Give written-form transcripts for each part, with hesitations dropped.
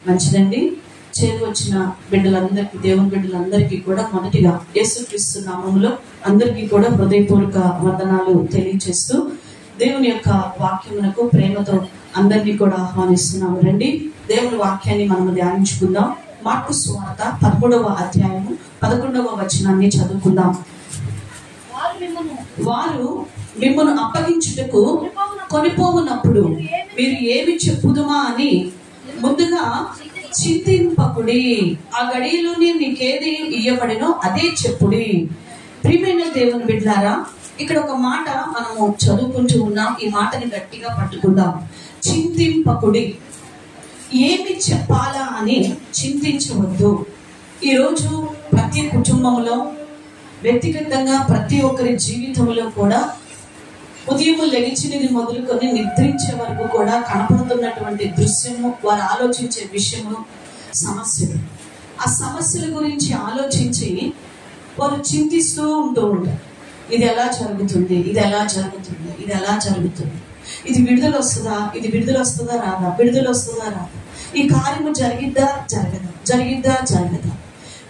మంచిదండి. చేరు వచ్చిన బిడ్డలందరికీ, దేవుని బిడ్డలందరికీ కూడా మొదటిగా యేసుక్రీస్తు నామములో అందరికీ కూడా హృదయపూర్వక వందనాలు తెలియజేస్తూ దేవుని యొక్క వాక్యమునకు ప్రేమతో అందరినీ కూడా ఆహ్వానిస్తున్నాము. రండి, దేవుని వాక్యాన్ని మనము ధ్యానించుకుందాం. మార్కు సువార్త 13వ అధ్యాయము 11వ వచనాన్ని చదువుకుందాం. వారు మిమ్మల్ని అప్పగించుటకు కొనిపోవునప్పుడు మీరు ఏమి చెప్పుదుమా అని ముందుగా చింతింపకుడి. ఆ గడియలోనే నీకేది ఇయ్యబడినో అదే చెప్పుడి. ప్రియమైన దేవుని బిడ్డలారా, ఇక్కడ ఒక మాట మనము చదువుకుంటూ ఉన్నాం. ఈ మాటని గట్టిగా పట్టుకుందాం. చింతింపకుడి. ఏమి చెప్పాలా అని చింతించవద్దు. ఈరోజు ప్రతి కుటుంబంలో, వ్యక్తిగతంగా ప్రతి ఒక్కరి జీవితంలో కూడా ఉదయం లెగిచినది మొదలుకొని నిద్రించే వరకు కూడా కనపడుతున్నటువంటి దృశ్యము, వారు ఆలోచించే విషయము సమస్యలు. ఆ సమస్యల గురించి ఆలోచించి వారు చింతిస్తూ ఉంటూ ఉంటారు. ఇది ఎలా జరుగుతుంది, ఇది ఎలా జరుగుతుంది, ఇది ఎలా జరుగుతుంది, ఇది విడుదల వస్తుందా, ఇది విడుదల వస్తుందా రాదా, విడుదల వస్తుందా రాదా, ఈ కార్యము జరిగిద్దా జరగదా, జరిగిద్దా జరగదా,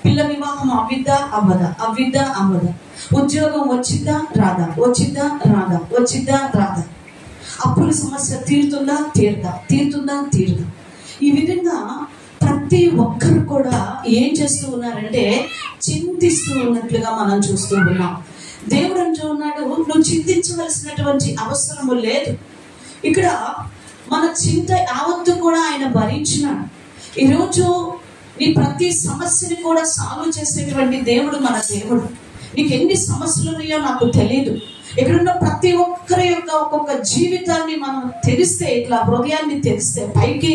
పిల్ల వివాహం అవ్విద్దా అవ్వదా, అవ్విద్దా అవ్వదా, ఉద్యోగం వచ్చిద్దా రాదా, వచ్చిద్దా రాదా, వచ్చిద్దా రాదా, అప్పుల సమస్య తీరుతుందా తీరదా, తీరుతుందా తీరదా. ఈ విధంగా ప్రతి ఒక్కరు కూడా ఏం చేస్తూ ఉన్నారంటే చింతిస్తూ ఉన్నట్లుగా మనం చూస్తూ ఉన్నాం. దేవుడు అంటూ ఉన్నాడు, నువ్వు చింతించవలసినటువంటి అవసరము లేదు. ఇక్కడ మన చింత యావత్తు కూడా ఆయన భరించినాడు. ఈరోజు నీ ప్రతి సమస్యని కూడా సాల్వ్ చేసేటువంటి దేవుడు మన దేవుడు. నీకు ఎన్ని సమస్యలు ఉన్నాయో నాకు తెలియదు. ఇక్కడున్న ప్రతి ఒక్కరి యొక్క ఒక్కొక్క జీవితాన్ని మనం తెలిస్తే, ఇట్లా హృదయాన్ని తెలిస్తే, పైకి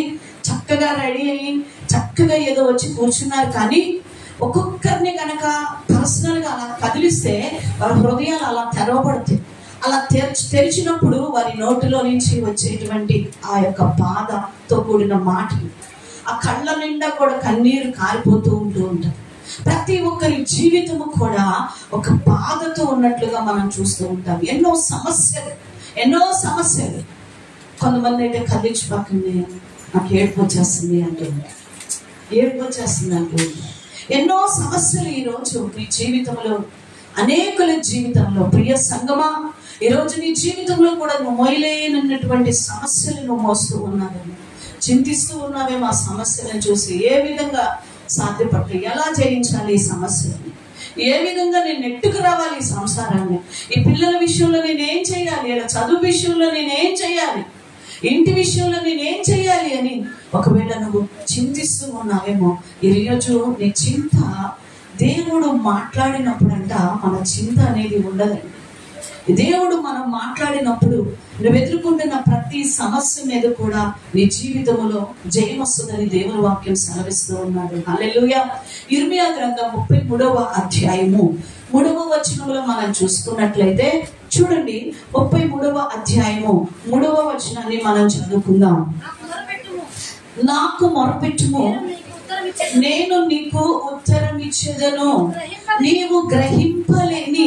చక్కగా రెడీ అయ్యి చక్కగా ఏదో వచ్చి కూర్చున్నారు, కానీ ఒక్కొక్కరిని కనుక పర్సనల్ గా అలా కదిలిస్తే వారి హృదయాలు అలా తెరవబడతాయి. అలా తెరిచినప్పుడు వారి నోటిలో నుంచి వచ్చేటువంటి ఆ యొక్క బాధతో కూడిన మాటలు, ఆ కళ్ళ నిండా కూడా కన్నీరు కారిపోతూ ఉంటూ ఉంటారు. ప్రతి ఒక్కరి జీవితము కూడా ఒక బాధతో ఉన్నట్లుగా మనం చూస్తూ ఉంటాం. ఎన్నో సమస్యలు. కొంతమంది అయితే కదిలించిపోతుంది, నాకు ఏడుపు వచ్చేస్తుంది అంటున్నారు, ఏడుపు వచ్చేస్తుంది అంటున్నారు. ఎన్నో సమస్యలు ఈరోజు నీ జీవితంలో, అనేకుల జీవితంలో. ప్రియ సంగమా, ఈరోజు నీ జీవితంలో కూడా నువ్వు మోయలేనటువంటి సమస్యలు నువ్వు మోస్తూ ఉన్నావేమో, చింతిస్తూ ఉన్నావేమో. ఆ సమస్యలను చూసి ఏ విధంగా సాధ్యపడతాయి, ఎలా జయించాలి ఈ సమస్యలని, ఏ విధంగా నేను నెట్టుకు రావాలి ఈ సంసారాన్ని, ఈ పిల్లల విషయంలో నేనేం చేయాలి, ఇలా చదువు విషయంలో నేనేం చేయాలి, ఇంటి విషయంలో నేనేం చేయాలి అని ఒకవేళ నువ్వు చింతిస్తూ ఉన్నావేమో. ఈరోజు నీ చింత దేవుడు మాట్లాడినప్పుడంట మన చింత అనేది ఉండదండి. దేవుడు మనం మాట్లాడినప్పుడు నువ్వు ఎదుర్కొంటున్న ప్రతి సమస్య మీద కూడా నీ జీవితంలో జయం వస్తుందని దేవుని వాక్యం సెలవిస్తూ ఉన్నాడు. హల్లెలూయా. ఇర్మియా గ్రంథం 33వ అధ్యాయము 3వ వచనంలో మనం చూసుకున్నట్లయితే చూడండి, 33వ అధ్యాయము 3వ వచనాన్ని మనం చదువుకుందాం. నాకు మొరపెట్టుము, నేను నీకు ఉత్తరం ఇచ్చేదను, నీవు గ్రహింపలేని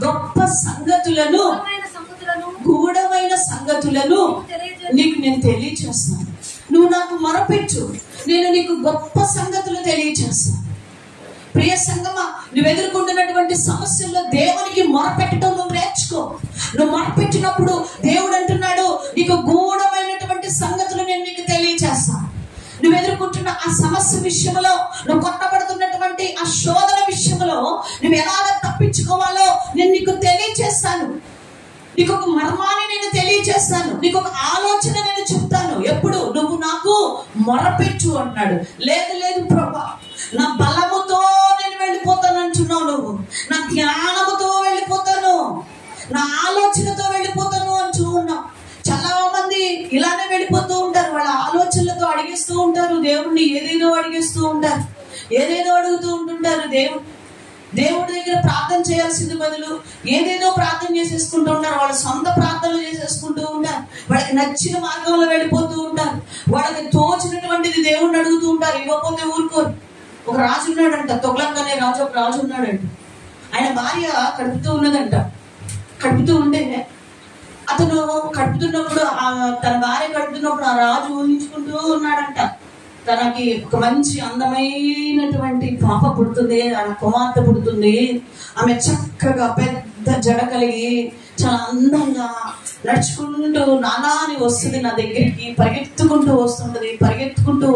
గొప్ప సంగతులను, గూఢమైన సంగతులను నీకు నేను తెలియచేస్తాను. నువ్వు నాకు మొరపెట్టు, నేను నీకు గొప్ప సంగతులు తెలియచేస్తాను. ప్రియ సంగమా, నువ్వు ఎదుర్కొంటున్నటువంటి సమస్యల్లో దేవునికి మొరపెట్టడం నువ్వు నేర్చుకో. నువ్వు మొరపెట్టినప్పుడు దేవుడు అంటున్నాడు, నీకు గూఢమైనటువంటి సంగతులు నేను నీకు తెలియచేస్తాను. నువ్వు ఎదుర్కొంటున్న ఆ సమస్య విషయంలో, నువ్వు కొట్టబడుతున్నటువంటి ఆ శోధన విషయంలో నువ్వు ఎలాగ తప్పించుకోవాలో నేను నీకు తెలియచేస్తాను. నీకు ఒక మర్మాన్ని నేను తెలియచేస్తాను, నీకు ఒక ఆలోచన నేను చెప్తాను. ఎప్పుడు నువ్వు నాకు మొరపెట్టు అంటున్నాడు. లేదు ప్రభా, నా బలముతో నేను వెళ్ళిపోతాను అంటున్నావు, నువ్వు నా జ్ఞానముతో వెళ్ళిపోతాను, నా ఆలోచనతో వెళ్ళిపోతాను అంటూ ఉన్నావు. చాలా మంది ఇలానే వెళ్ళిపోతూ ఉంటారు. వాళ్ళ ఆలోచనలతో అడిగేస్తూ ఉంటారు దేవుడిని, ఏదేదో అడిగేస్తూ ఉంటారు, ఏదేదో అడుగుతూ ఉంటుంటారు. దేవుడి దగ్గర ప్రార్థన చేయాల్సింది బదులు ఏదేదో ప్రార్థన చేసేసుకుంటూ ఉంటారు. వాళ్ళ సొంత ప్రార్థనలు చేసేసుకుంటూ ఉంటారు. వాళ్ళకి నచ్చిన మార్గంలో వెళ్ళిపోతూ ఉంటారు. వాళ్ళకి తోచినటువంటిది దేవుడిని అడుగుతూ ఉంటారు. ఇవ్వకపోతే ఊరుకోరు. ఒక రాజు ఉన్నాడంట, తొగ్లక్ అనే రాజు, ఒక రాజు ఉన్నాడంట. ఆయన భార్య కడుపుతూ ఉన్నదంట. కడుపుతూ ఉంటే అతను కడుపుతున్నప్పుడు, తన భార్య కడుపుతున్నప్పుడు ఆ రాజు ఊహించుకుంటూ ఉన్నాడంట, తనకి ఒక మంచి అందమైనటువంటి పాప పుడుతుంది, ఆమె కుమార్తె పుడుతుంది. ఆమె చక్కగా పెద్ద జడ కలిగి చాలా అందంగా నడుచుకుంటూ నానాని వస్తుంది నా దగ్గరికి, పరిగెత్తుకుంటూ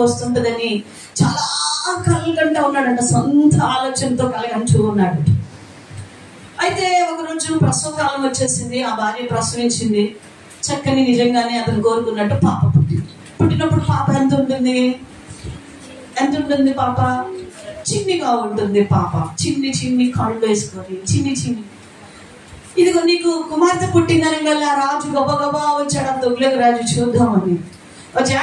వస్తుంటదని చాలా కలగంటూ ఉన్నాడంట, సొంత ఆలోచనతో కలగంటూ ఉన్నాడు. అయితే ఒకరోజు ప్రసవ కాలం వచ్చేసింది, ఆ భార్య ప్రసవించింది. చక్కని నిజంగానే అతను కోరుకున్నట్టు పాప పుట్టినప్పుడు పాప ఎంత ఉంటుంది పాప? చిన్నిగా ఉంటుంది పాప, చిన్ని కళ్ళు వేసుకొని చిన్ని. ఇదిగో నీకు కుమార్తె పుట్టిందని వల్ల రాజు గబగబా వచ్చాడు, ఆ తొగ్లకి రాజు చూద్దామని వచ్చా.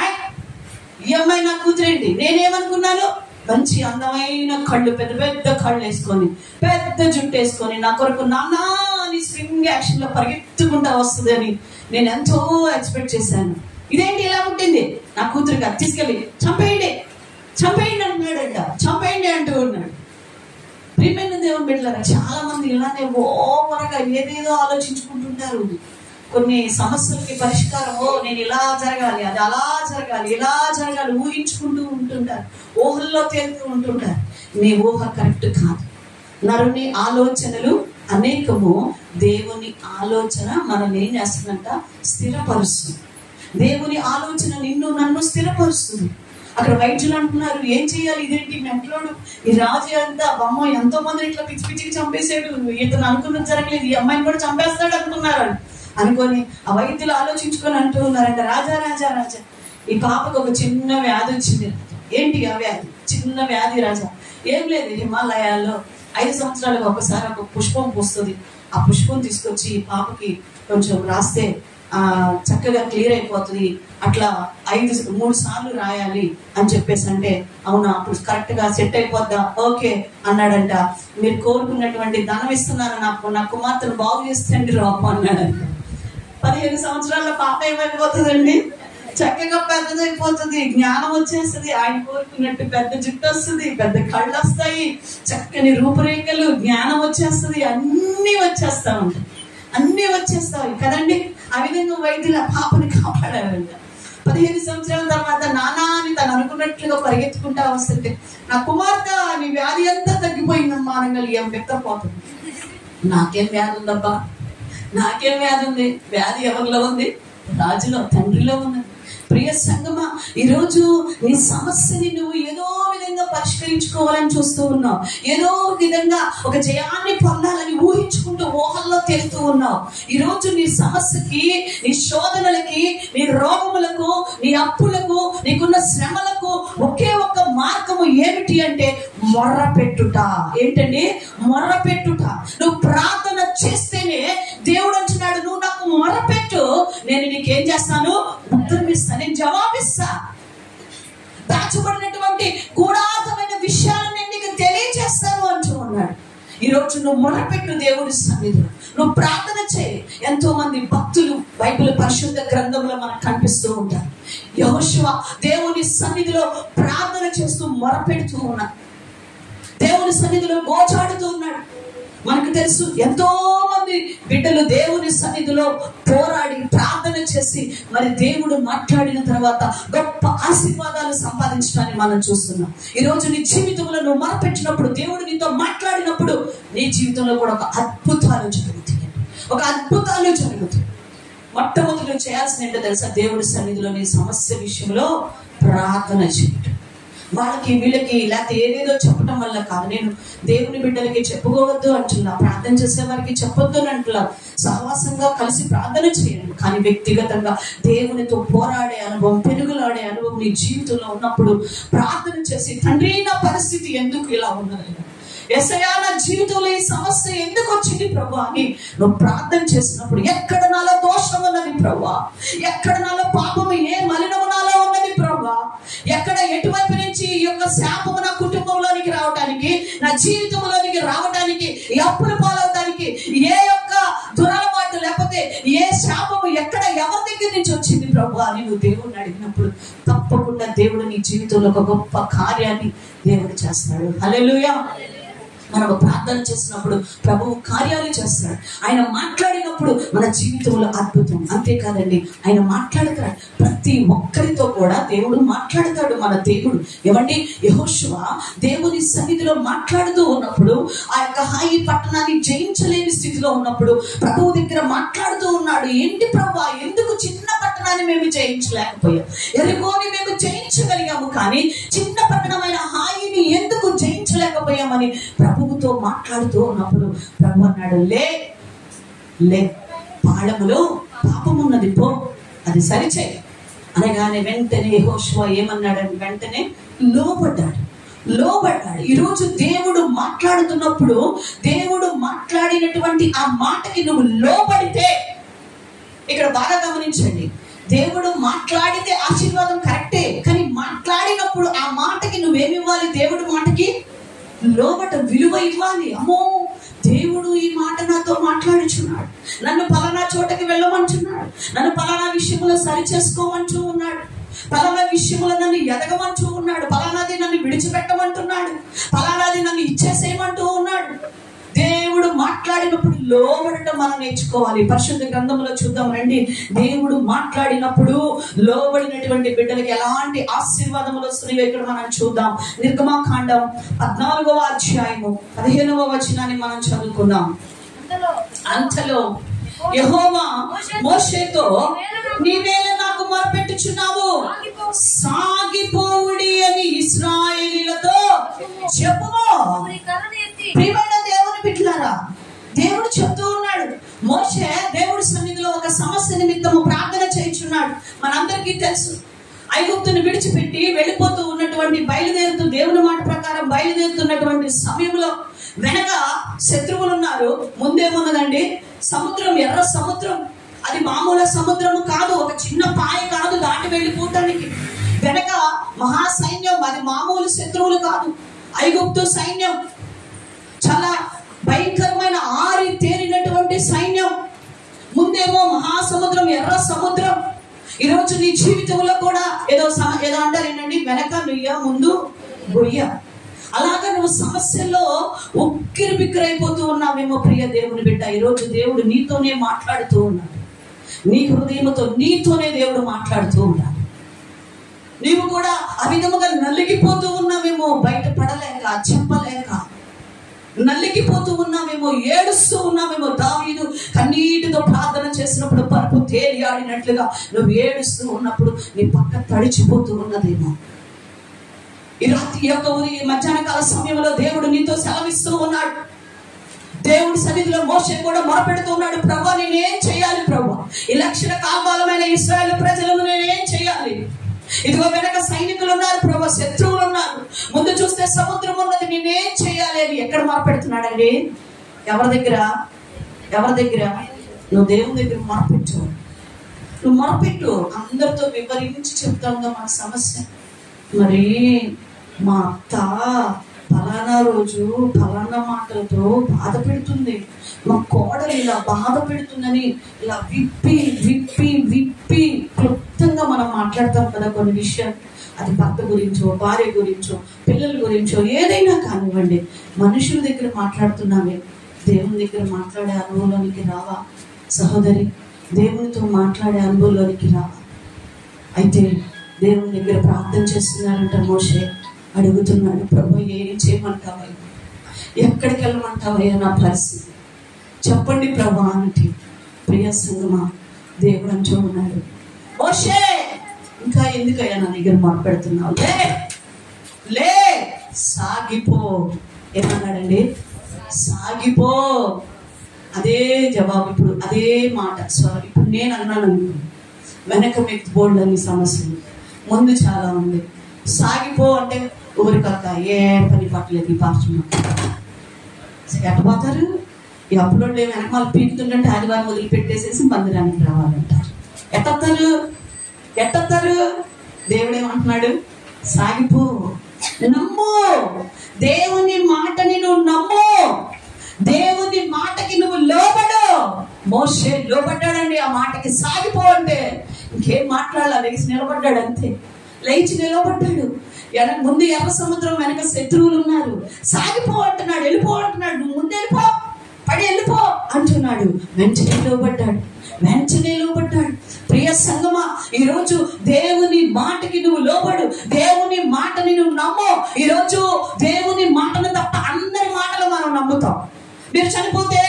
ఈ అమ్మాయి నా కూతురేంటి? నేనేమనుకున్నాను, మంచి అందమైన కళ్ళు, పెద్ద పెద్ద కళ్ళు వేసుకొని, పెద్ద జుట్టు వేసుకొని, నా కొరకు నానా అని స్వింగ్ యాక్షన్ లో పరిగెత్తుకుంటా వస్తుంది అని నేను ఎంతో ఎక్స్పెక్ట్ చేశాను. ఇదేంటి ఇలా పుట్టింది? నా కూతురికి అది తీసుకెళ్ళి చంపేయండి అంటున్నాడంట, చంపేయండి అంటూ ఉన్నాడు. ప్రియమైన దేవుని బిడ్డలారా, చాలా మంది ఇలానే ఓవరగా ఏదేదో ఆలోచించుకుంటుంటారు. కొన్ని సమస్యలకి పరిష్కారమో నేను ఇలా జరగాలి, అది అలా జరగాలి, ఇలా జరగాలి ఊహించుకుంటూ ఉంటుంటారు, ఊహల్లో తేలుతూ ఉంటుంటారు. నీ ఊహ కరెక్ట్ కాదు. నరుని ఆలోచనలు అనేకము, దేవుని ఆలోచన మనల్ని ఏం చేస్తుందంట? స్థిరపరుస్తుంది. దేవుని ఆలోచన నిన్ను నన్ను స్థిరపరుస్తుంది. అక్కడ వైద్యులు అంటున్నారు, ఏం చెయ్యాలి, ఇదేంటి మెంటలోడు, ఈ రాజు అంతా అమ్మ ఎంతో మందిని ఇట్లా పిచ్చికి చంపేసాడు, ఇతను అనుకున్నది జరగలేదు, ఈ అమ్మాయిని కూడా చంపేస్తాడు అనుకున్నారు అనుకొని ఆ వైద్యులు ఆలోచించుకొని అంటూ ఉన్నారంట, రాజా ఈ పాపకు ఒక చిన్న వ్యాధి వచ్చింది. ఏంటి ఆ వ్యాధి? చిన్న వ్యాధి రాజా. ఏం లేదు, హిమాలయాల్లో 5 సంవత్సరాలకు ఒకసారి ఒక పుష్పం పూస్తుంది. ఆ పుష్పం తీసుకొచ్చి ఈ పాపకి కొంచెం రాస్తే చక్కగా క్లియర్ అయిపోతుంది, అట్లా 3 సార్లు రాయాలి అని చెప్పేసి అంటే, అవునా అప్పుడు కరెక్ట్ గా సెట్ అయిపోద్దా? ఓకే అన్నాడంట. మీరు కోరుకున్నటువంటి ధనం ఇస్తున్నాను, నా కుమార్తెను బాగు చేస్తండి రాపు అన్నాడంట. 15 సంవత్సరాల పాప ఏమైపోతుందండి? చక్కగా పెద్దదైపోతుంది, జ్ఞానం వచ్చేస్తుంది, ఆయన కోరుకున్నట్టు పెద్ద జుట్టు వస్తుంది, పెద్ద కళ్ళు వస్తాయి, చక్కని రూపురేఖలు, జ్ఞానం వచ్చేస్తుంది, అన్నీ వచ్చేస్తాయి కదండి. ఆ విధంగా వైద్యుల పాపని కాపాడారంట. 15 సంవత్సరాల తర్వాత నానా అని తను అనుకున్నట్లుగా పరిగెత్తుకుంటా వస్తుంటే, నా కుమార్తె నీ వ్యాధి అంతా తగ్గిపోయిందమ్మా అనగలి ఏం వ్యక్తపోతుంది. నాకేం వ్యాధి ఉందబ్బా? నాకేం వ్యాధి ఉంది? వ్యాధి ఎవరిలో ఉంది? రాజులో, తండ్రిలో ఉన్నది. ప్రియ సంగమా, ఈరోజు నీ సమస్యని నువ్వు ఏదో విధంగా పరిష్కరించుకోవాలని చూస్తూ ఉన్నావు, ఏదో విధంగా ఒక జయాన్ని పొందాలని ఊహించుకుంటూ ఊహల్లో తేలుతూ ఉన్నావు. ఈరోజు నీ సమస్యకి, నీ శోధనలకి, నీ రోగములకు, నీ అప్పులకు, నీకున్న శ్రమలకు ఒకే ఒక్క మార్గము ఏమిటి అంటే మొర్రపెట్టుట. ఏంటండి? మొర్రపెట్టుట. నువ్వు ప్రార్థన చేస్తేనే దేవుడు అంటున్నాడు, నువ్వు నాకు మొర్రపెట్టు, నేను నీకేం చేస్తాను? ఉత్తరం ఇస్తాను, నేను జవాబిస్తా. దాచబడినటువంటి గూఢార్థమైన విషయాలను నేను నీకు తెలియజేస్తాను అంటూ ఉన్నాడు. ఈరోజు నువ్వు మొరపెట్టు దేవుడి సన్నిధిలో, నువ్వు ప్రార్థన చేయి. ఎంతో మంది భక్తులు బైబిల్ పరిశుద్ధ గ్రంథంలో మనకు కనిపిస్తూ ఉంటారు. యెహోషువ దేవుని సన్నిధిలో ప్రార్థన చేస్తూ మొరపెడుతూ ఉన్నాడు, దేవుని సన్నిధిలో గోచాడుతూ ఉన్నాడు. మనకు తెలుసు, ఎంతో మంది బిడ్డలు దేవుని సన్నిధిలో పోరాడి ప్రార్థన చేసి మరి దేవుడు మాట్లాడిన తర్వాత గొప్ప ఆశీర్వాదాలు సంపాదించడాన్ని మనం చూస్తున్నాం. ఈరోజు నీ జీవితంలో నువ్వు మొరపెట్టినప్పుడు, దేవుడు నీతో మాట్లాడినప్పుడు నీ జీవితంలో కూడా ఒక అద్భుతాలు జరుగుతాయి. మొట్టమొదటి చేయాల్సిన ఏంటో తెలుసా? దేవుడి సన్నిధిలో నీ సమస్య విషయంలో ప్రార్థన చేయటం. వాళ్ళకి వీళ్ళకి లేకపోతే ఏదేదో చెప్పడం వల్ల కాదు. నేను దేవుని బిడ్డలకి చెప్పుకోవద్దు అంటున్నా, ప్రార్థన చేసే వారికి చెప్పొద్దు అని అంటున్నా. సహవాసంగా కలిసి ప్రార్థన చేయండి, కానీ వ్యక్తిగతంగా దేవునితో పోరాడే అనుభవం, పెరుగులాడే అనుభవం నీ జీవితంలో ఉన్నప్పుడు ప్రార్థన చేసి, తండ్రి నా పరిస్థితి ఎందుకు ఇలా ఉన్నది, యేసయ్యా నా జీవితంలో ఈ సమస్య ఎందుకు వచ్చింది ప్రభా అని నువ్వు ప్రార్థన చేసినప్పుడు, ఎక్కడ నాలో దోషం ఉన్నది ప్రభా, ఎక్కడ నాలో పాపము, ఏ మలినము నాలో ఉన్నది ప్రభా, ఎక్కడ ఎటువైపు నుంచి ఈ యొక్క శాపము నా కుటుంబంలోనికి రావడానికి, నా జీవితంలోనికి రావడానికి, ఈ అప్పుల పాలవడానికి, ఏ యొక్క దురలవాటు లేకపోతే ఏ శాపము ఎక్కడ ఎవరి దగ్గర నుంచి వచ్చింది ప్రభా అని నువ్వు దేవుడిని అడిగినప్పుడు తప్పకుండా దేవుడు నీ జీవితంలో ఒక గొప్ప కార్యాన్ని దేవుడు చేస్తాడు. హల్లెలూయా. మనము ప్రార్థన చేసినప్పుడు ప్రభువు కార్యాలు చేస్తాడు. ఆయన మాట్లాడినప్పుడు మన జీవితంలో అద్భుతం. అంతేకాదండి, ఆయన మాట్లాడతాడు. ప్రతి ఒక్కరితో కూడా దేవుడు మాట్లాడతాడు. మన దేవుడు ఏమండి, యెహోషువ దేవుని సన్నిధిలో మాట్లాడుతూ ఉన్నప్పుడు, ఆ యొక్క హాయి పట్టణాన్ని జయించలేని స్థితిలో ఉన్నప్పుడు ప్రభువు దగ్గర మాట్లాడుతూ ఉన్నాడు. ఏంటి ప్రభువా, ఎందుకు చిన్న పట్టణాన్ని మేము జయించలేకపోయాం? ఎరుకోని మేము జయించగలిగాము, కానీ చిన్న పట్టణమైన హాయిని ఎందుకు జయించలేకపోయామని ప్రభువుతో మాట్లాడుతూ ఉన్నప్పుడు ప్రభు అన్నాడు, లే లే, పాళములో పాపమున్నది, పో, అది సరిచేయి అనగానే వెంటనే యెహోషువ ఏమన్నాడని వెంటనే లోబడ్డాడు. ఈరోజు దేవుడు మాట్లాడుతున్నప్పుడు, దేవుడు మాట్లాడినటువంటి ఆ మాటకి నువ్వు లోబడితే, ఇక్కడ బాగా గమనించండి, దేవుడు మాట్లాడితే ఆశీర్వాదం కరెక్టే, కానీ మాట్లాడినప్పుడు ఆ మాటకి నువ్వేమివ్వాలి? దేవుడు మాటకి లోబట విలువ ఇవ్వాలి. అమ్మో, దేవుడు ఈ మాట నాతో మాట్లాడుచున్నాడు, నన్ను పలానా చోటకి వెళ్ళమంటున్నాడు, నన్ను పలానా విషయంలో సరి చేసుకోమంటూ ఉన్నాడు, పలానా విషయంలో నన్ను ఎదగమంటూ ఉన్నాడు, పలానాది నన్ను విడిచిపెట్టమంటున్నాడు, పలానాది నన్ను ఇచ్చేసేయమంటూ ఉన్నాడు. దేవుడు మాట్లాడినప్పుడు లోబడటం మనం నేర్చుకోవాలి. పరిశుద్ధ గ్రంథంలో చూద్దాం రండి. దేవుడు మాట్లాడినప్పుడు లోబడినటువంటి బిడ్డలకి ఎలాంటి ఆశీర్వాదములు వస్తున్నాయో ఇక్కడ మనం చూద్దాం. నిర్గమాకాండం 14వ అధ్యాయము 15వ వచనాన్ని మనం చదువుకుందాం. అంతలో యెహోవా మోషేతో, నీవేళ నాకు మొరపెట్టుచున్నావు, సాగిపోవుడి అని ఇశ్రాయేలీయులతో చెప్పుమో. ప్రియమైన దేవుని బిడ్డలారా, దేవుడు చెప్తూ ఉన్నాడు. మోషే దేవుడి సన్నిధిలో ఒక సమస్య నిమిత్తము ప్రార్థన చేయుచున్నాడు. మనందరికీ తెలుసు, ఐగుప్తుని విడిచిపెట్టి వెళ్ళిపోతూ ఉన్నటువంటి దేవుని మాట ప్రకారం బయలుదేరుతున్నటువంటి సమయంలో వెనక శత్రువులు ఉన్నారు. ముందేమున్నదండి? సముద్రం, ఎర్ర సముద్రం. అది మామూలు సముద్రము కాదు, ఒక చిన్న పాయ కాదు దాటి వెళ్ళిపోవటానికి. వెనక మహాసైన్యం, అది మామూలు శత్రువులు కాదు, ఐగుప్తు సైన్యం. చాలా భయంకరమైన ఆరి తేరినటువంటి సైన్యం. ముందేమో మహాసముద్రం, ఎర్ర సముద్రం. ఈరోజు నీ జీవితంలో కూడా ఏదో అంటారు ఏంటండి, వెనక నుయ్య ముందు గొయ్య. అలాగా నువ్వు సమస్యల్లో ఉక్కిరి బిక్కిరైపోతూ ఉన్నావేమో ప్రియ దేవుని బిడ్డ. ఈరోజు దేవుడు నీతోనే మాట్లాడుతూ ఉన్నాడు. నీ హృదయంతో నీతోనే దేవుడు మాట్లాడుతూ ఉన్నాడు. నీవు కూడా ఆ విధముగా నలిగిపోతూ ఉన్నావేమో, బయటపడలేక, చెప్పలేక నలిగిపోతూ ఉన్నావేమో, ఏడుస్తూ ఉన్నావేమో. దావీదు కన్నీటితో ప్రార్థన చేసినప్పుడు పరుపు తేలి ఆడినట్లుగా నువ్వు ఏడుస్తూ ఉన్నప్పుడు నీ పక్క తడిచిపోతూ ఉన్నదేమో. ఈ రాత్రి యొక్క మధ్యాహ్న కాల సమయంలో దేవుడు నీతో సెలవిస్తూ ఉన్నాడు. దేవుడి సన్నిధిలో మోషే కూడా మొరపెడుతూ ఉన్నాడు, ప్రభా నేనేం చేయాలి ప్రభా, ఈ లక్షల కాపాలమైన ఇశ్రాయేలు ప్రజలను నేనేం చేయాలి? ఇదిగో వెనక సైనికులు ఉన్నారు ప్రభా, శత్రువులు ఉన్నారు, ముందు చూస్తే సముద్రం ఉన్నది, నేనేం చేయాలి అని ఎక్కడ మొరపెడుతున్నాడండి? ఎవరి దగ్గర? నువ్వు దేవుని దగ్గర మొరపెట్టు. నువ్వు మొరపెట్టు. అందరితో వివరించి చెప్తాంగా మన సమస్య. మరి మా అత్త ఫలానా రోజు ఫలానా మాటలతో బాధ పెడుతుంది, మా కోడలు ఇలా బాధ పెడుతుందని ఇలా విప్పి విప్పి విప్పి క్లుప్తంగా మనం మాట్లాడతాం కదా కొన్ని విషయాలు. అది భర్త గురించో, భార్య గురించో, పిల్లల గురించో, ఏదైనా కానివ్వండి. మనుషుల దగ్గర మాట్లాడుతున్నామే, దేవుని దగ్గర మాట్లాడే అనుభవంలోనికి రావా సహోదరి? దేవునితో మాట్లాడే అనుభవంలోనికి రావా? అయితే దేవుని దగ్గర ప్రార్థన చేస్తున్నారంట మోషే. అడుగుతున్నాడు, ప్రభు ఏం చేయమంటావయ్యా, ఎక్కడికి వెళ్ళమంటావయ్యా నా పరిస్థితి చెప్పండి ప్రభు అంటే. ప్రియ సంగమా, దేవుడు అంటూ ఉన్నాడు, మోషే ఇంకా ఎందుకయ్యా నా దగ్గర మాట్లాడుతున్నావు? లే సాగిపో. ఏమన్నాడండి? సాగిపో. అదే జవాబు. ఇప్పుడు అదే మాట. ఇప్పుడు నేను అన్నాను అనుకో, వెనక మీకు బోల్డ్ అని సమస్యలు, ముందు చాలా ఉంది. సాగిపో అంటే ఊరికక్క ఏ పని పట్టలేదు ఈ పార్శ్వం ఎట్టపోతారు. ఈ అప్లోడ్ వెనకమాల పీకుతుంటే ఆదివారం వదిలిపెట్టేసేసి మందిరానికి రావాలంటారు. ఎట్టొత్తారు? దేవుడు ఏమంటున్నాడు? సాగిపో, నమ్ము, దేవుని మాటని నువ్వు నమ్ము, దేవుని మాటకి నువ్వు లోబడు. మోషే లోబడ్డాడండి ఆ మాటకి. సాగిపో అంటే ఇంకేం మాట్లాడాలి, వేసి నిలబడ్డాడు అంతే. లేచి నిలబడ్డాడు. ముందు ఎర్ర సముద్రం వెనక శత్రువులు ఉన్నారు. సాగిపో అంటున్నాడు, వెళ్ళిపో అంటున్నాడు, నువ్వు ముందు వెళ్ళిపో, పడి వెళ్ళిపో అంటున్నాడు. వెంటనే లోబడ్డాడు. ప్రియ సంగమా, ఈరోజు దేవుని మాటకి నువ్వు లోబడు, దేవుని మాటని నువ్వు నమ్ము. ఈరోజు దేవుని మాటను తప్ప అందరి మాటలు మనం నమ్ముతాం. మీరు చనిపోతే,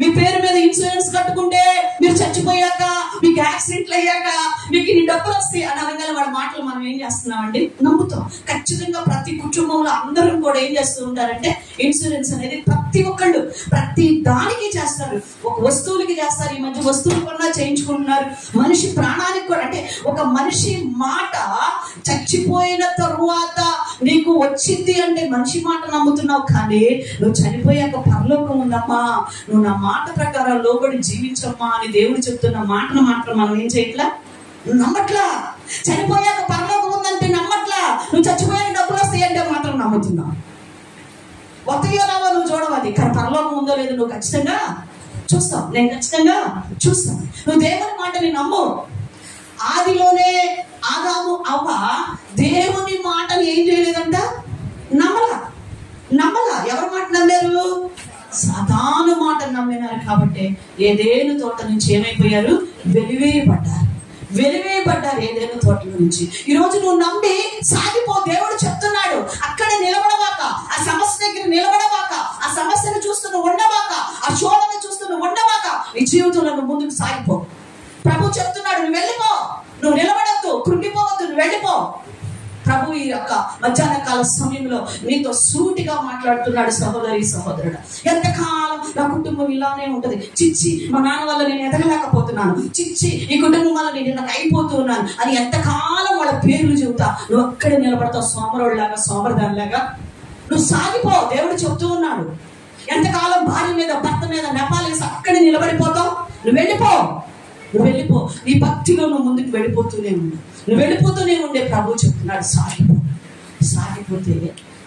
మీ పేరు మీద ఇన్సూరెన్స్ కట్టుకుంటే, మీరు చచ్చిపోయాక, మీకు యాక్సిడెంట్లు అయ్యాక మీకు ఇన్ని డబ్బులు వస్తాయి అని అనగానే వాడి మాటలు మనం ఏం చేస్తున్నామండి? నమ్ముతాం. ఖచ్చితంగా ప్రతి కుటుంబంలో అందరం కూడా ఏం చేస్తూ ఉంటారంటే ఇన్సూరెన్స్ అనేది ప్రతి ఒక్కళ్ళు ప్రతి దానికి చేస్తారు. ఒక వస్తువులకి చేస్తారు. ఈ మధ్య వస్తువులు కొన్నా చేయించుకుంటున్నారు. మనిషి ప్రాణానికి కూడా, అంటే ఒక మనిషి మాట చచ్చిపోయిన తరువాత నీకు వచ్చింది అంటే మనిషి మాట నమ్ముతున్నావు, కానీ నువ్వు చనిపోయాక పరలోకం ఉందమ్మా, నువ్వు నా మాట ప్రకారం లోబడి జీవించమ్మా అని దేవుడు చెప్తున్న మాటను మాత్రం మనం ఏం చేయట్లా? నమ్మట్లా. చనిపోయాక పరలోకం ఉందంటే నమ్మట్లా. నువ్వు చచ్చిపోయాక డబ్బులు వస్తాయి అంటే మాత్రం నమ్ముతున్నావు. వస్తాయో రావో నువ్వు చూడవాలి, కానీ పరలోకం ఉందో లేదో నువ్వు ఖచ్చితంగా చూస్తావు. నేను ఖచ్చితంగా చూస్తాను. నువ్వు దేవుని మాటని నమ్ము. ఆదిలోనే ఆదాము అవ్వ దేవుని మాటని ఏం చేయలేదంట? నమ్మలా. ఎవరి మాట నమ్మారు? సాతాను మాట నమ్మినారు. కాబట్టి ఏదేను తోట నుంచి ఏమైపోయారు? వెలివేయబడ్డారు ఏదేను తోట నుంచి. ఈరోజు నువ్వు నమ్మి సాగిపో. దేవుడు చెప్తున్నాడు, అక్కడే నిలబడవాక, ఆ సమస్య దగ్గర నిలబడవాక, ఆ సమస్యను చూస్తూ ఉండవాక, ఆ శోధన చూస్తూ ఉండవాక, నీ జీవితంలో నువ్వు ముందుకు సాగిపో. ప్రభు చెప్తున్నాడు, నువ్వు వెళ్ళిపో, నువ్వు నిలబడద్దు, కృంగిపోవద్దు, నువ్వు వెళ్ళిపో. ప్రభు ఈ యొక్క మధ్యాహ్న కాల సమయంలో నీతో సూటిగా మాట్లాడుతున్నాడు. సహోదరి సహోదరుడు, ఎంతకాలం నా కుటుంబం ఇలానే ఉంటది, చిచ్చి మా నాన్న వల్ల నేను ఎదగలేకపోతున్నాను, చిచ్చి ఈ కుటుంబం వల్ల నేను నాకు అయిపోతూ ఉన్నాను అని ఎంతకాలం వాళ్ళ పేర్లు చెబుతా నువ్వు అక్కడే నిలబడతావు. సోమరుడిలాగా, సోమరదానిలాగా నువ్వు సాగిపో. దేవుడు చెప్తూ ఉన్నాడు, ఎంతకాలం భార్య మీద భర్త మీద నెపాలేసి అక్కడే నిలబడిపోతావు? నువ్వు వెళ్ళిపో. నీ భక్తిలో నువ్వు ముందుకు వెళ్ళిపోతూనే ఉండే ప్రభు చెప్తున్నాడు, సాగిపోతే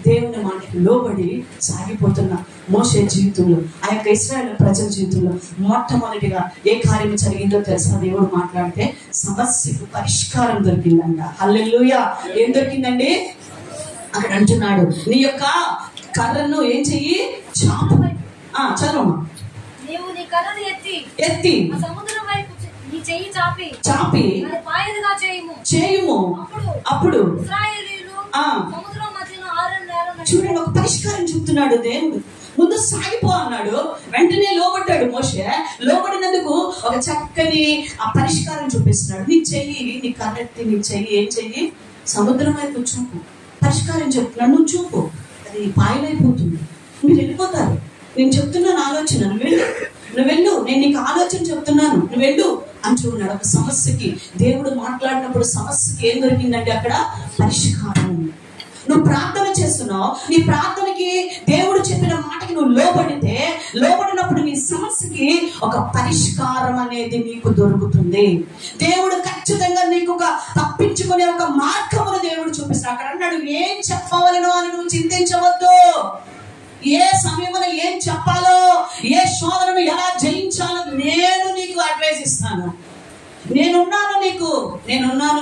దేవుని మాటకి లోబడి సాగిపోతున్న మోషే జీవితంలో, ఆ యొక్క ఇశ్రాయేలు ప్రజల జీవితంలో మొట్టమొదటిగా ఏ కార్యం జరిగిందో తెలుసా? దేవుడు మాట్లాడితే సమస్యకు పరిష్కారం దొరికిందంట. హల్లెలూయా. ఏం దొరికిందండి? అక్కడ అంటున్నాడు, నీ యొక్క కర్రను ఏం చెయ్యి? చాపు. చదవమ్మా. ఎత్తి చాపి చేయుము. అప్పుడు చూడండి, ఒక పరిష్కారం చెప్తున్నాడు దేవుడు. ముందు సాగిపో అన్నాడు, వెంటనే లోబడ్డాడు మోషే. లోబడినందుకు ఒక చక్కని ఆ పరిష్కారం చూపిస్తున్నాడు. నీ చెయ్యి, నీ కర్రెత్తి, నీ చెయ్యి ఏం చెయ్యి? సముద్రం వైపు చూపు. పరిష్కారం చెప్తున్నాడు, నువ్వు చూపు. అది పాయలైపోతుంది, మీరు వెళ్ళిపోతారు. నేను చెప్తున్నాను ఆలోచన, నువ్వు వెళ్ళు, నేను నీకు ఆలోచన చెప్తున్నాను, నువ్వు వెళ్ళు అంటున్నాడు. ఒక సమస్యకి దేవుడు మాట్లాడినప్పుడు సమస్యకి ఏం దొరికిందంటే అక్కడ పరిష్కారం. నువ్వు ప్రార్థన చేస్తున్నావు, నీ ప్రార్థనకి దేవుడు చెప్పిన మాటకి నువ్వు లోబడినప్పుడు నీ సమస్యకి ఒక పరిష్కారం అనేది నీకు దొరుకుతుంది. దేవుడు ఖచ్చితంగా నీకు ఒక తప్పించుకునే ఒక మార్గమును దేవుడు చూపిస్తాడు. అక్కడ అన్నాడు, ఏం చెప్పవలనో అని నువ్వు చింతించవద్దు. ఏ సమయంలో ఏం చెప్పాలో, ఏ శోధనను ఎలా జయించాలో నేను నీకు అడ్వైజ్ ఇస్తాను. నేనున్నాను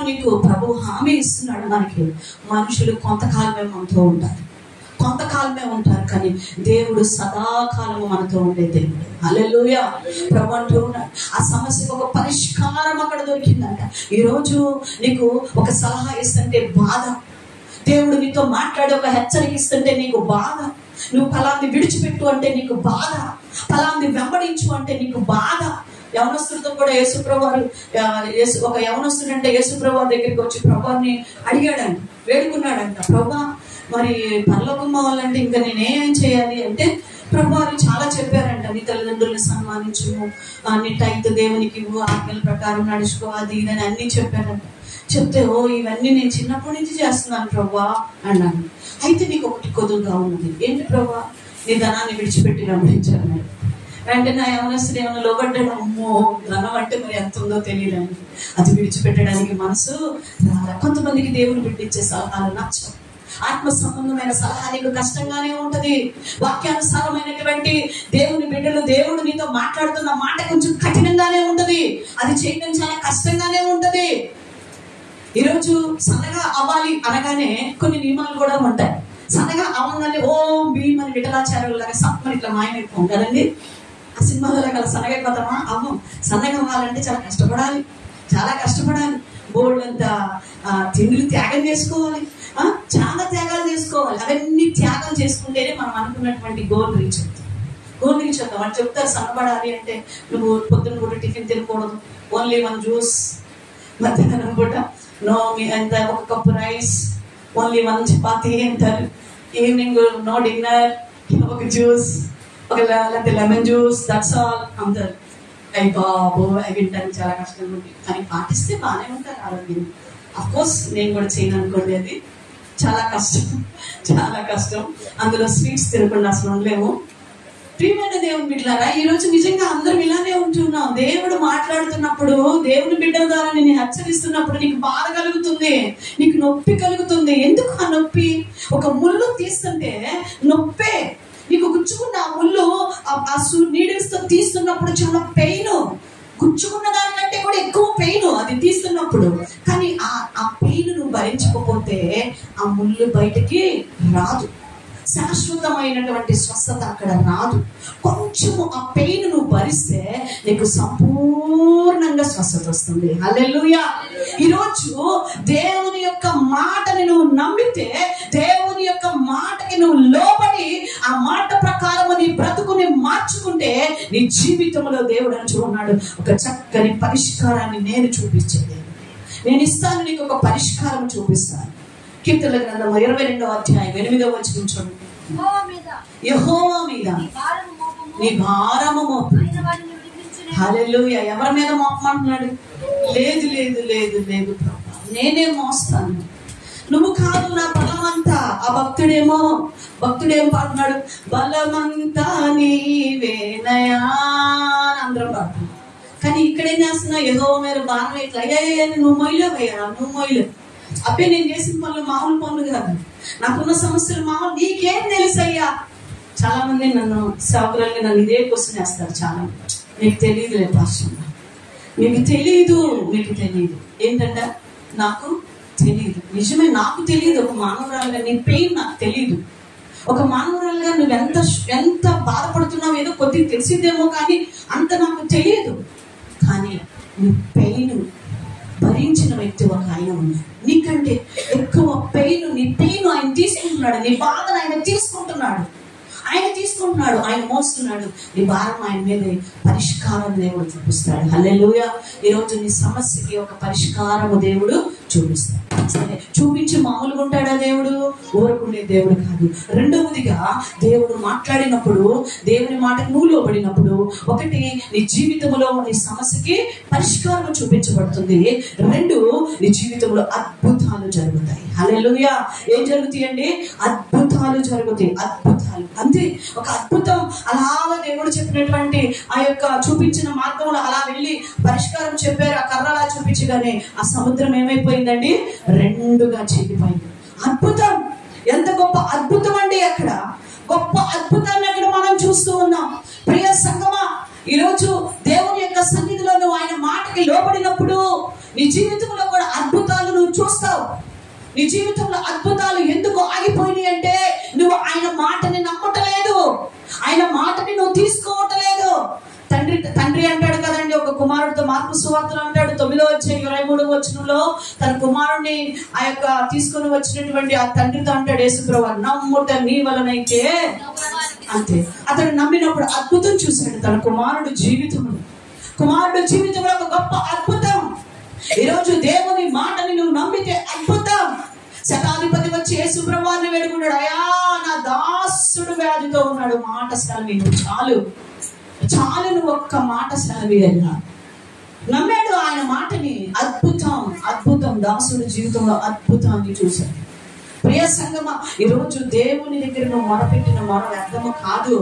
నీకు ప్రభు హామీ ఇస్తున్నాడు. మనకి మనుషులు కొంతకాలమే మనతో ఉంటారు, కానీ దేవుడు సదాకాలము మనతో ఉండే దేవుడు. హల్లెలూయా. ప్రభు అంటూ ఉన్నాడు, ఆ సమస్యకు ఒక పరిష్కారం అక్కడ దొరికిందంట. ఈరోజు నీకు ఒక సలహా ఇస్తుంటే బాధ, దేవుడు నీతో మాట్లాడి ఒక హెచ్చరిక ఇస్తుంటే నీకు బాధ, నువ్వు ఫలాన్ని విడిచిపెట్టు అంటే నీకు బాధ, ఫలాన్ని వెంబడించు అంటే నీకు బాధ. యవనస్తుడితో కూడా ఒక యవనస్తుడు అంటే యేసుప్రభు దగ్గరికి వచ్చి ప్రభుని అడిగాడంట, వేడుకున్నాడంట, ప్రభా మరి పరలోకం అవ్వాలంటే ఇంకా నేనేం చేయాలి అంటే ప్రభు అని చాలా చెప్పారంట. నీ తల్లిదండ్రులను సన్మానించు, నీ టైత్ దేవునికి ఇవ్వు, ఆజ్ఞల ప్రకారం నడుచుకో, అది ఇదని అన్ని చెప్పారంట. చెప్తే ఇవన్నీ నేను చిన్నప్పటి నుంచి చేస్తున్నాను ప్రభా అన్నాను. అయితే నీకు ఒకటి కొద్దుగా ఉన్నది. ఏంటి ప్రభా? నీ ధనాన్ని విడిచిపెట్టి వెంబడించాను. వెంటనే ఆ యవనస్తుడు ఏమైనా లోబడ్డాడు. అమ్మో, ధనం అంటే మరి ఎంత ఉందో తెలియడానికి, అది విడిచిపెట్టడానికి మనసు రాలే. కొంతమందికి దేవుని బిడ్డిచ్చే సలహాలు నచ్చవు. ఆత్మ సంబంధమైన సలహా నీకు కష్టంగానే ఉంటది. వాక్యానుసారమైనటువంటి దేవుని బిడ్డలు, దేవుడు నీతో మాట్లాడుతున్న మాట కొంచెం కఠినంగానే ఉంటది. అది చేయడం చాలా కష్టంగానే ఉంటది. ఈరోజు సన్నగా అవ్వాలి అనగానే కొన్ని నియమాలు కూడా ఉంటాయి. సన్నగా అవ్వగానే ఓం భీమ్ అని విఠలాచార్యుల లాగా సప్పని ఇట్లా మాయమైపోం కదండి. ఆ సినిమాలో అలా సన్నగా అయిపోతామా? అవ్వం. సన్నగా అవ్వాలంటే చాలా కష్టపడాలి, చాలా కష్టపడాలి. బోల్డ్ అంతా తిండిలు త్యాగం చేసుకోవాలి, చాలా త్యాగాలు చేసుకోవాలి. అవన్నీ త్యాగం చేసుకుంటేనే మనం అనుకున్నటువంటి గోల్ రీచ్ అవుతాం. వాళ్ళు చెప్తారు సన్నపడాలి అంటే నువ్వు పొద్దున్న పూట టిఫిన్ తినకూడదు, ఓన్లీ 1 జ్యూస్. మధ్యాహ్నం పూట నో ఎంత 1 కప్పు రైస్, ఓన్లీ 1 చపాతీ అంటారు. ఈవినింగ్ నో డిన్నర్, 1 జ్యూస్, లేకపోతే లెమన్ జ్యూస్, దట్స్ ఆల్ అంటారు. అయ్యి బాబు అవి వింటానికి చాలా కష్టంగా ఉంది, కానీ పాటిస్తే బాగానే ఉంటారు ఆరోగ్యం. అఫ్ కోర్స్ నేను కూడా చేయను అనుకోండి, అది చాలా కష్టం, చాలా కష్టం. అందులో స్వీట్స్ తినకుండా అసలు ఉండలేము. ప్రియమైన దేవుని బిడ్డలారా, ఈ రోజు నిజంగా అందరం ఇలానే ఉంటున్నాం. దేవుడు మాట్లాడుతున్నప్పుడు, దేవుని బిడ్డల ద్వారా నేను హెచ్చరిస్తున్నప్పుడు నీకు బాధ కలుగుతుంది, నీకు నొప్పి కలుగుతుంది. ఎందుకు ఆ నొప్పి? ఒక ముళ్ళు తీస్తుంటే నొప్పే. నీకు గుచ్చుకున్న ఆ ముళ్ళు ఆ నీడిల్స్ తో తీస్తున్నప్పుడు చాలా పెయిన్, గుచ్చుకున్న దానికంటే కూడా ఎక్కువ పెయిన్ అది తీస్తున్నప్పుడు. కానీ ఆ పెయిన్ నువ్వు భరించకపోతే ఆ ముళ్ళు బయటికి రాదు, శాశ్వతమైనటువంటి స్వస్థత అక్కడ రాదు. కొంచెము ఆ పెయిన్ నువ్వు భరిస్తే నీకు సంపూర్ణంగా స్వస్థత వస్తుంది. హల్లెలూయా. ఈరోజు దేవుని యొక్క మాటని నువ్వు నమ్మితే, దేవుని యొక్క మాటకి నువ్వు లోబడి ఆ మాట ప్రకారం నీ బ్రతుకుని మార్చుకుంటే నీ జీవితంలో దేవుడు అంటున్నాడు, ఒక చక్కని పరిష్కారాన్ని నేను చూపించేది, నేను ఇస్తాను, నీకు ఒక పరిష్కారం చూపిస్తాను. కీర్తనల గ్రంథం 22వ అధ్యాయం 8వ వచనం చూడండి. యెహోవా మీద నీ భారము మోపు. హల్లెలూయా. ఎవరి మీద మోపమంటున్నాడు? లేదు లేదు లేదు లేదు ప్రభా, నేనే మోస్తాను, నువ్వు కాదు నా బలమంతా. ఆ భక్తుడేం పాడుతున్నాడు? బలమంతా నీవేనయా అందరం పాడుతున్నాడు. కానీ ఇక్కడేం చేస్తున్నా? యెహోవా మీద భారం ఇట్లా అయ్యా నువ్వు మొయ్యలేవయ్యా, నువ్వు మొయ్యలేవు. అబ్బే నేను చేసిన పనులు మామూలు పనులు కాదు, నాకున్న సమస్యలు మామూలు, నీకేం తెలుసయ్యా. చాలా మంది నన్ను సేవకురాలుగా నన్ను ఇదే క్వశ్చన్ వేస్తారు. చాలా మీకు తెలియదులే పాస్టర్, మీకు తెలియదు ఏంటంటే నాకు తెలియదు. నిజమే, నాకు తెలియదు. ఒక మానవురాలుగా నీ పెయిన్ నాకు తెలియదు. ఒక మానవురాలుగా నువ్వు ఎంత బాధపడుతున్నావు ఏదో కొద్దిగా తెలిసిద్దేమో, కానీ అంత నాకు తెలియదు. కానీ నీ పెయిన్ భరించిన వ్యక్తి ఒక ఆయన ఉన్నాడు. నీకంటే ఎక్కువ పెయిన్, నీ పెయిన్ ఆయన తీసుకుంటున్నాడు, నీ బాధను ఆయన తీసుకుంటున్నాడు, ఆయన మోస్తున్నాడు. నీ భారం ఆయన మీద పరిష్కారం దేవుడు చూపిస్తాడు. హల్లెలూయా. ఈరోజు నీ సమస్యకి ఒక పరిష్కారము దేవుడు చూపిస్తాడు. సరే, చూపించి మామూలుగా ఉంటాడా దేవుడు? ఊరకుండే దేవుడు కాదు. రెండవదిగా దేవుడు మాట్లాడినప్పుడు, దేవుని మాటకు నువ్వు లోబడినప్పుడు, ఒకటి నీ జీవితంలో నీ సమస్యకి పరిష్కారం చూపించబడుతుంది. 2 నీ జీవితంలో అద్భుతాలు జరుగుతాయి. హల్లెలూయా. ఏం జరుగుతాయండి? అద్భుతాలు జరుగుతాయి. అద్భుతాలు అంతే. ఒక అద్భుతం అలాగా దేవుడు చెప్పినటువంటి ఆ యొక్క చూపించిన మార్గంలో అలా వెళ్ళి పరిష్కారం చెప్పారు. ఆ కర్రలా చూపించగానే ఆ సముద్రం ఏమైపోయిందండి? 2గా చీలిపోయింది. అద్భుతం. ఎంత గొప్ప అద్భుతం అండి! అక్కడ గొప్ప అద్భుతాన్ని అక్కడ మనం చూస్తూ ఉన్నాం. ప్రియ సంగమా, ఈరోజు దేవుని యొక్క సన్నిధిలో నువ్వు ఆయన మాటకి లోబడినప్పుడు నీ జీవితంలో కూడా అద్భుతాలు నువ్వు చూస్తావు. నీ జీవితంలో అద్భుతాలు ఎందుకు ఆగిపోయినాయి అంటే నువ్వు ఆయన మాటని నమ్మటలేదు, ఆయన మాటని నువ్వు తీసుకోవట్లేదు. తండ్రి అంటాడు కదండి, ఒక కుమారుడితో మార్కు సువార్తలు అంటాడు 9వ అధ్యాయం 23వ వచనంలో తన కుమారుడిని ఆ యొక్క తీసుకుని వచ్చినటువంటి ఆ తండ్రితో అంటాడు యేసుప్రభు, నమ్ముట నీ వలనైతే. అంతే. అతడు నమ్మినప్పుడు అద్భుతం చూశాడు తన కుమారుడు జీవితంలో ఒక గొప్ప అద్భుతం. ఈరోజు దేవుని మాటని నువ్వు నమ్మితే అద్భుతం. శతాధిపతి వచ్చి యేసుప్రభుని వేడుకున్నాడు, అయ్యా నా దాసుడు వ్యాధితో ఉన్నాడు, మాట సెలవు చాలు నువ్వు ఒక్క మాట సెలవీయన్నా. నమ్మాడు ఆయన మాటని. అద్భుతం దాసుడు జీవితంలో అద్భుతాన్ని చూశాడు. ప్రియ సంగమా, ఈరోజు దేవుని దగ్గర నువ్వు మొరపెట్టిన మొర వ్యర్థము కాదు.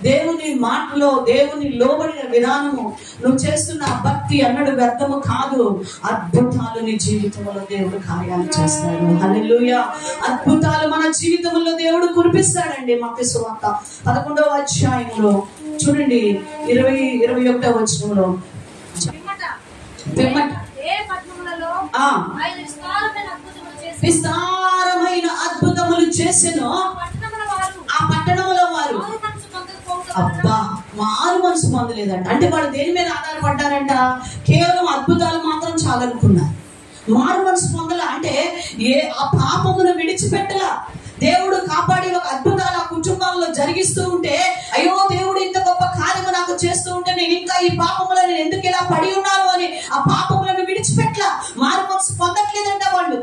దేవుని మాటలో దేవుని లోబడిన విధానము, నువ్వు చేస్తున్న భక్తి అన్నడు వ్యర్థము కాదు. అద్భుతాలు నీ జీవితంలో దేవుడు కార్యాలు చేస్తాడు. హల్లెలూయా. అద్భుతాలు మన జీవితంలో దేవుడు కురిపిస్తాడండి. మత్తయి సువార్త 11వ అధ్యాయంలో చూడండి 21వ వచనంలో, విస్తారమైన అద్భుతములు చేసెను. ఆ పట్టణములో వారు అబ్బా మారు మనసు పొందలేదంట. అంటే వాళ్ళు దేని మీద ఆధారపడ్డారంట? కేవలం అద్భుతాలు మాత్రం చాలనుకున్నారు. మారు మనసు పొందల అంటే ఆ పాపమును విడిచిపెట్టలా. దేవుడు కాపాడి ఒక అద్భుతాలు ఆ కుటుంబాల్లో జరిగిస్తూ ఉంటే, అయ్యో దేవుడు ఇంత గొప్ప కార్యము నాకు చేస్తూ ఉంటే నేను ఇంకా ఈ పాపములో నేను ఎందుకు ఇలా పడి ఉన్నాను అని ఆ పాపములను విడిచిపెట్టలా. మారు మనసు పొందట్లేదంట వాళ్ళు.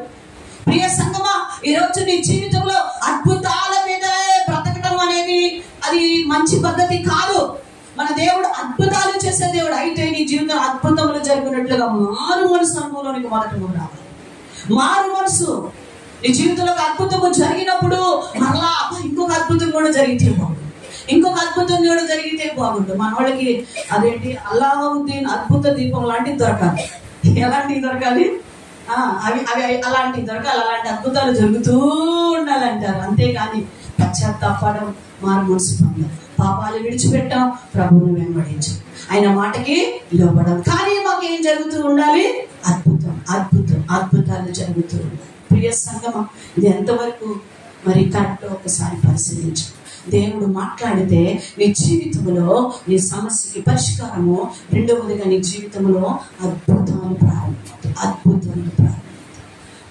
ప్రియ సంగమా, ఈ రోజు నీ జీవితంలో అద్భుతాల మీద బ్రతకటం అనేది అది మంచి పద్ధతి కాదు. మన దేవుడు అద్భుతాలు చేసే దేవుడు అయితే నీ జీవితం అద్భుతములు జరిగినట్లుగా మారు మనసు అనుభవంలోనికి మొదట రావాలి. మారు మనసు నీ జీవితంలో ఒక అద్భుతము జరిగినప్పుడు మరలా ఇంకొక అద్భుతం కూడా జరిగితే బాగుండు, ఇంకొక అద్భుతం కూడా జరిగితే బాగుండు. మన వాళ్ళకి అదేంటి అల్లావుద్దీన్ అద్భుత దీపం లాంటివి దొరకాలి. ఎలాంటివి దొరకాలి? అవి అవి అలాంటివి దొరకాలి. అలాంటి అద్భుతాలు జరుగుతూ ఉండాలంటారు. అంతేగాని పశ్చాత్తాపడం, మారు మనసు పొందాలి, పాపాలు విడిచిపెట్టాం, ప్రభువును వెంబడించాం, ఆయన మాటకి లోబడం. కానీ మాకేం జరుగుతూ ఉండాలి? అద్భుతాలు జరుగుతూ ఉండాలి. ప్రియ సంగమా, ఇది ఎంతవరకు మరి కరెక్ట్ ఒకసారి పరిశీలించు. దేవుడు మాట్లాడితే నీ జీవితంలో నీ సమస్యకి పరిష్కారము, రెండవదిగా నీ జీవితంలో అద్భుతాలు ప్రారంభం.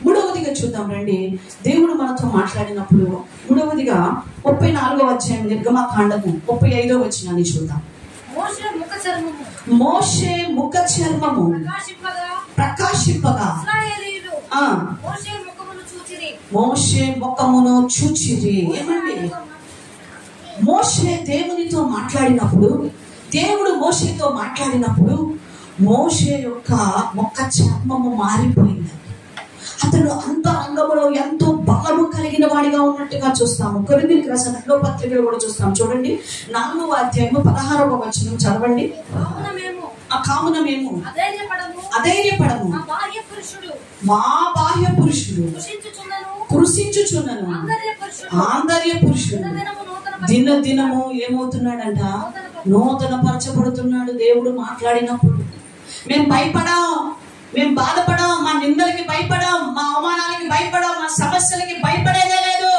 మూడవదిగా చూద్దాం రండి. దేవుడు మనతో మాట్లాడినప్పుడు మూడవదిగా 34వ అధ్యాయం నిర్గమకాండము 35వ వచనాన్ని చూద్దాం. మోషే ముఖ చర్మము ప్రకాశింపగా మోషే ముఖమును చూచిరి. ఏమండి, మోషే దేవునితో మాట్లాడినప్పుడు, దేవుడు మోషేతో మాట్లాడినప్పుడు మోషే యొక్క ముఖ చర్మము మారిపోయింది. అతడు అంతరంగంలో ఎంతో బలము కలిగిన వాడిగా ఉన్నట్టుగా చూస్తాము. కొరింథీయులకు రాసిన 2వ పత్రికలో కూడా చూస్తాం. చూడండి, 4వ అధ్యాయము 16వ వచనం చదవండి. కావున మేము అధైర్యపడము, మా బాహ్య పురుషుడు కృషించుచున్నను, ఆంతర్య పురుషుడు దినదినము ఏమవుతున్నాడంట? నూతన పరచబడుతున్నాడు. దేవుడు మాట్లాడినప్పుడు మేము భయపడాం, మేము బాధపడాం, మా నిందలకి భయపడాం, మా అవమానాలకి భయపడాం, మా సమస్యలకి భయపడేదే లేదు.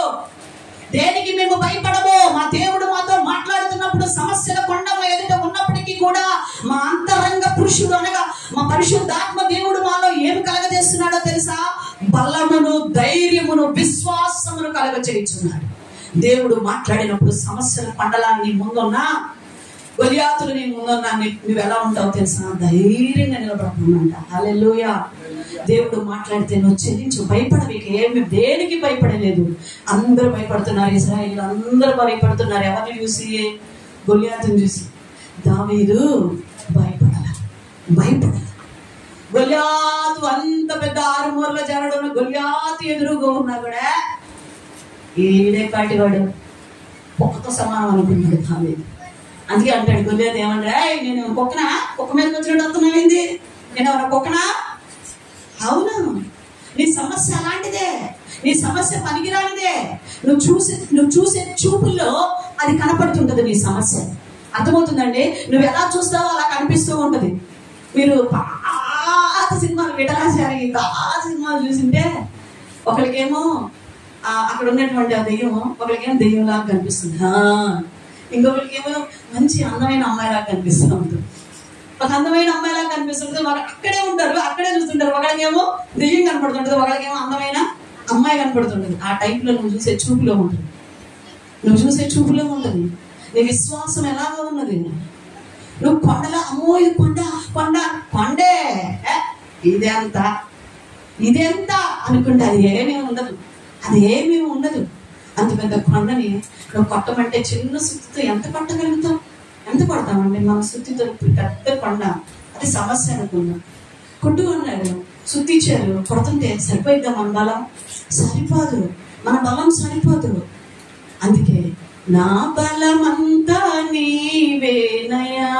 దేనికి మేము భయపడము? మా దేవుడు మాతో మాట్లాడుతున్నప్పుడు సమస్యల కొండ ఎదుట ఉన్నప్పటికీ కూడా మా అంతరంగ పురుషుడు అనగా మా పరిశుద్ధాత్మ దేవుడు మాలో ఏమి కలగజేస్తున్నాడో తెలుసా? బలమును, ధైర్యమును, విశ్వాసమును కలగజేస్తున్నాడు. దేవుడు మాట్లాడినప్పుడు సమస్యల పండలాన్ని ముందున్నా, గొలియాతులు నీ ముందున్నా, నువ్వు ఎలా ఉంటావు తెలుసా? ధైర్యంగా నిలబడుతున్నాంట. హల్లెలూయా. దేవుడు మాట్లాడితే నువ్వు చెల్లించు, భయపడవి. ఏమి దేనికి భయపడలేదు. అందరూ భయపడుతున్నారు, ఇశ్రాయేలు అందరూ భయపడుతున్నారు. ఎవరిని చూసి? గొలియాతుని చూసి. దావీదు భయపడాల. గొలియాతు అంత పెద్ద 6 మూరల జరడున్న గొలియాతు ఎదురుగా ఉన్నా కూడా ఈడే పాటివాడు కుక్కతో సమానం అనుకున్నాడు దావీదు. అందుకే అంటాడు గొలియాతు ఏమన్నా, నేను కుక్క మీద వచ్చినట్టు వస్తున్నావేంది? నేను ఎవరైనా కుక్కనా? అవును, నీ సమస్య అలాంటిదే, నీ సమస్య పనికిరానిదే. నువ్వు చూసే చూపుల్లో అది కనపడుతుంటది నీ సమస్య. అర్థమవుతుందండి? నువ్వు ఎలా చూస్తావో అలా కనిపిస్తూ ఉంటది. మీరు పాత సినిమాలు, విఠలాచారి పాత సినిమాలు చూసింటే ఒకరికేమో అక్కడ ఉన్నటువంటి ఆ దెయ్యము, ఒకరికేమో దెయ్యంలాగా కనిపిస్తుంది, ఇంకొకరికేమో మంచి అందమైన అమ్మాయిలాగా కనిపిస్తూ ఉంటుంది. ఒక అందమైన అమ్మాయిలాగా కనిపిస్తుంటుంది, వాళ్ళు అక్కడే ఉంటారు, అక్కడే చూస్తుంటారు. ఒకరికేమో దెయ్యం కనపడుతుంటది, ఒకరికేమో అందమైన అమ్మాయి కనపడుతుంటది. ఆ టైంలో నువ్వు చూసే చూపులో ఉంటుంది. నీ విశ్వాసం ఎలాగా ఉన్నది? నువ్వు కొండలా, అమ్మో ఇది కొండే, ఇదెంత అనుకుంటే అది ఏమీ ఉండదు. అంత పెద్ద కొండని నువ్వు కొట్టమంటే చిన్న సుత్తితో ఎంత కొట్టగలుగుతావు? ఎంత కొడతామండి మన సుత్తితో? పెద్ద కొండ, అది సమస్య అనుకున్నాం. కొట్టు అన్నాడు, సుత్తిచ్చారు, కొడుతుంటే సరిపోయిద్దా? మన బలం సరిపోదు. అందుకే నా బలమంతా నీవేనయా,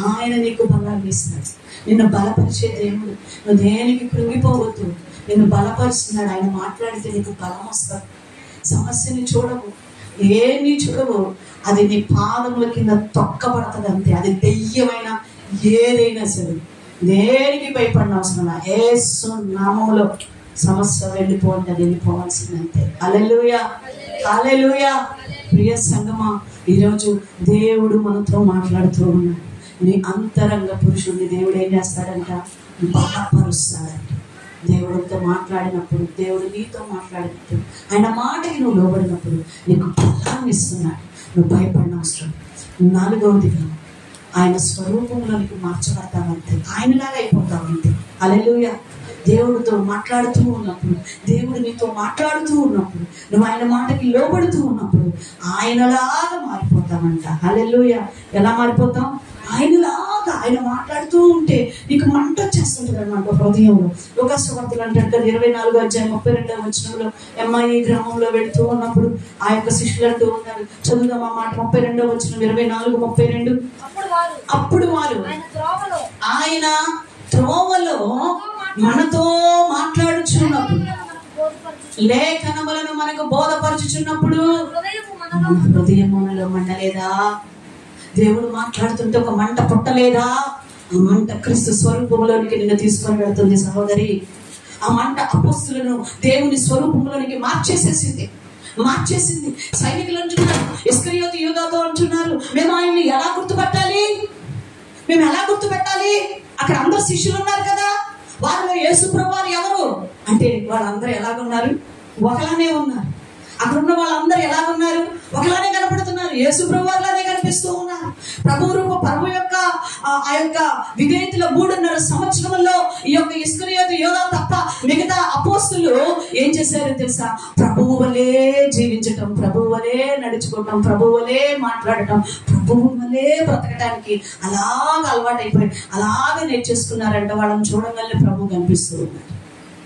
ఆయన నీకు బలాన్ని ఇస్తాడు. నిన్ను బలపరిచే దేవుడు. నువ్వు దేనికి కృంగిపోవద్దు, నిన్ను బలపరుస్తున్నాడు. ఆయన మాట్లాడితే నీకు బలం వస్తుంది. సమస్యని చూడవు, ఏమీ చూడవు, అది నీ పాదముల కింద తొక్కబడుతుంది అంతే. అది దెయ్యమైన ఏదైనా సరే దేనికి భయపడిన అవసరం. యేసు నామములో సమస్య వెళ్ళిపోండి, అది వెళ్ళిపోవాల్సిందంతే. హల్లెలూయా, హల్లెలూయా. ప్రియ సంగమా, ఈరోజు దేవుడు మనతో మాట్లాడుతూ ఉన్నాడు. నీ అంతరంగ పురుషుడిని దేవుడు ఏం చేస్తాడంట? బలపరుస్తాడంట. దేవుడితో మాట్లాడినప్పుడు, దేవుడు నీతో మాట్లాడినప్పుడు, ఆయన మాటకి నువ్వు లోబడినప్పుడు నీకు బలాన్ని ఇస్తున్నాడు. నువ్వు భయపడిన అవసరం. 4వదిగా ఆయన స్వరూపంలోనికి మార్చబడతావంతే, ఆయనలాగా అయిపోతావంతే. హల్లెలూయా. దేవుడితో మాట్లాడుతూ ఉన్నప్పుడు, దేవుడు నీతో మాట్లాడుతూ ఉన్నప్పుడు, నువ్వు ఆయన మాటకి లోబడుతూ ఉన్నప్పుడు ఆయనలాగా మారిపోతావంట. హల్లెలూయా. ఎలా మారిపోతాం? ఆయనలాగా. ఆయన మాట్లాడుతూ ఉంటే నీకు మంట వచ్చేస్తుంటుంది అనమాట హృదయంలో. లోకాసువార్తలు అంటాడు కదా 24వ అధ్యాయం 32వ వచనంలో, ఎంఐ గ్రామంలో వెళుతూ ఉన్నప్పుడు ఆ యొక్క శిష్యులు అంటూ ఉన్నారు. చదువుదాం ఆ మాట. 32వ వచనం 24:32. అప్పుడు వారు ఆయన త్రోవలో మనతో మాట్లాడుచున్నప్పుడు, లేఖనములను మనకు బోధపరచుచున్నప్పుడు హృదయములో మండలేదా? దేవుడు మాట్లాడుతుంటే ఒక మంట పుట్టలేదా? ఆ మంట క్రీస్తు స్వరూపంలోనికి నిన్ను తీసుకొని వెళ్తుంది సహోదరి. ఆ మంట అపోస్తులను దేవుని స్వరూపంలోనికి మార్చేసింది. సైనికులు అంటున్నారు, ఇస్కరియోతు యూదాతో అంటున్నారు, మేము ఆయన్ని ఎలా గుర్తుపట్టాలి? అక్కడ అందరు శిష్యులు ఉన్నారు కదా, వారిలో యేసు ప్రభువారు ఎవరు అంటే వాళ్ళందరూ ఎలాగున్నారు? ఒకలానే ఉన్నారు. అక్కడ ఉన్న వాళ్ళందరూ ఎలాగున్నారు? ఒకలానే కనపడుతున్నారు. యేసు ప్రభువారిలానే కనిపిస్తూ ఉన్నారు. ప్రభు యొక్క ఆ యొక్క విధేయతల 3.5 సంవత్సరంలో ఈ యొక్క ఇస్కరియోతు యోధా తప్ప మిగతా అపోస్తులు ఏం చేశారో తెలుసా? ప్రభువు వలే జీవించటం, ప్రభువు వలే నడుచుకోవటం, ప్రభువు వలే మాట్లాడటం, ప్రభువు వలే బ్రతకటానికి అలాగా అలవాటైపోయి అలాగే నేర్చేసుకున్నారంట. వాళ్ళని చూడగానే ప్రభు కనిపిస్తూ ఉన్నారు.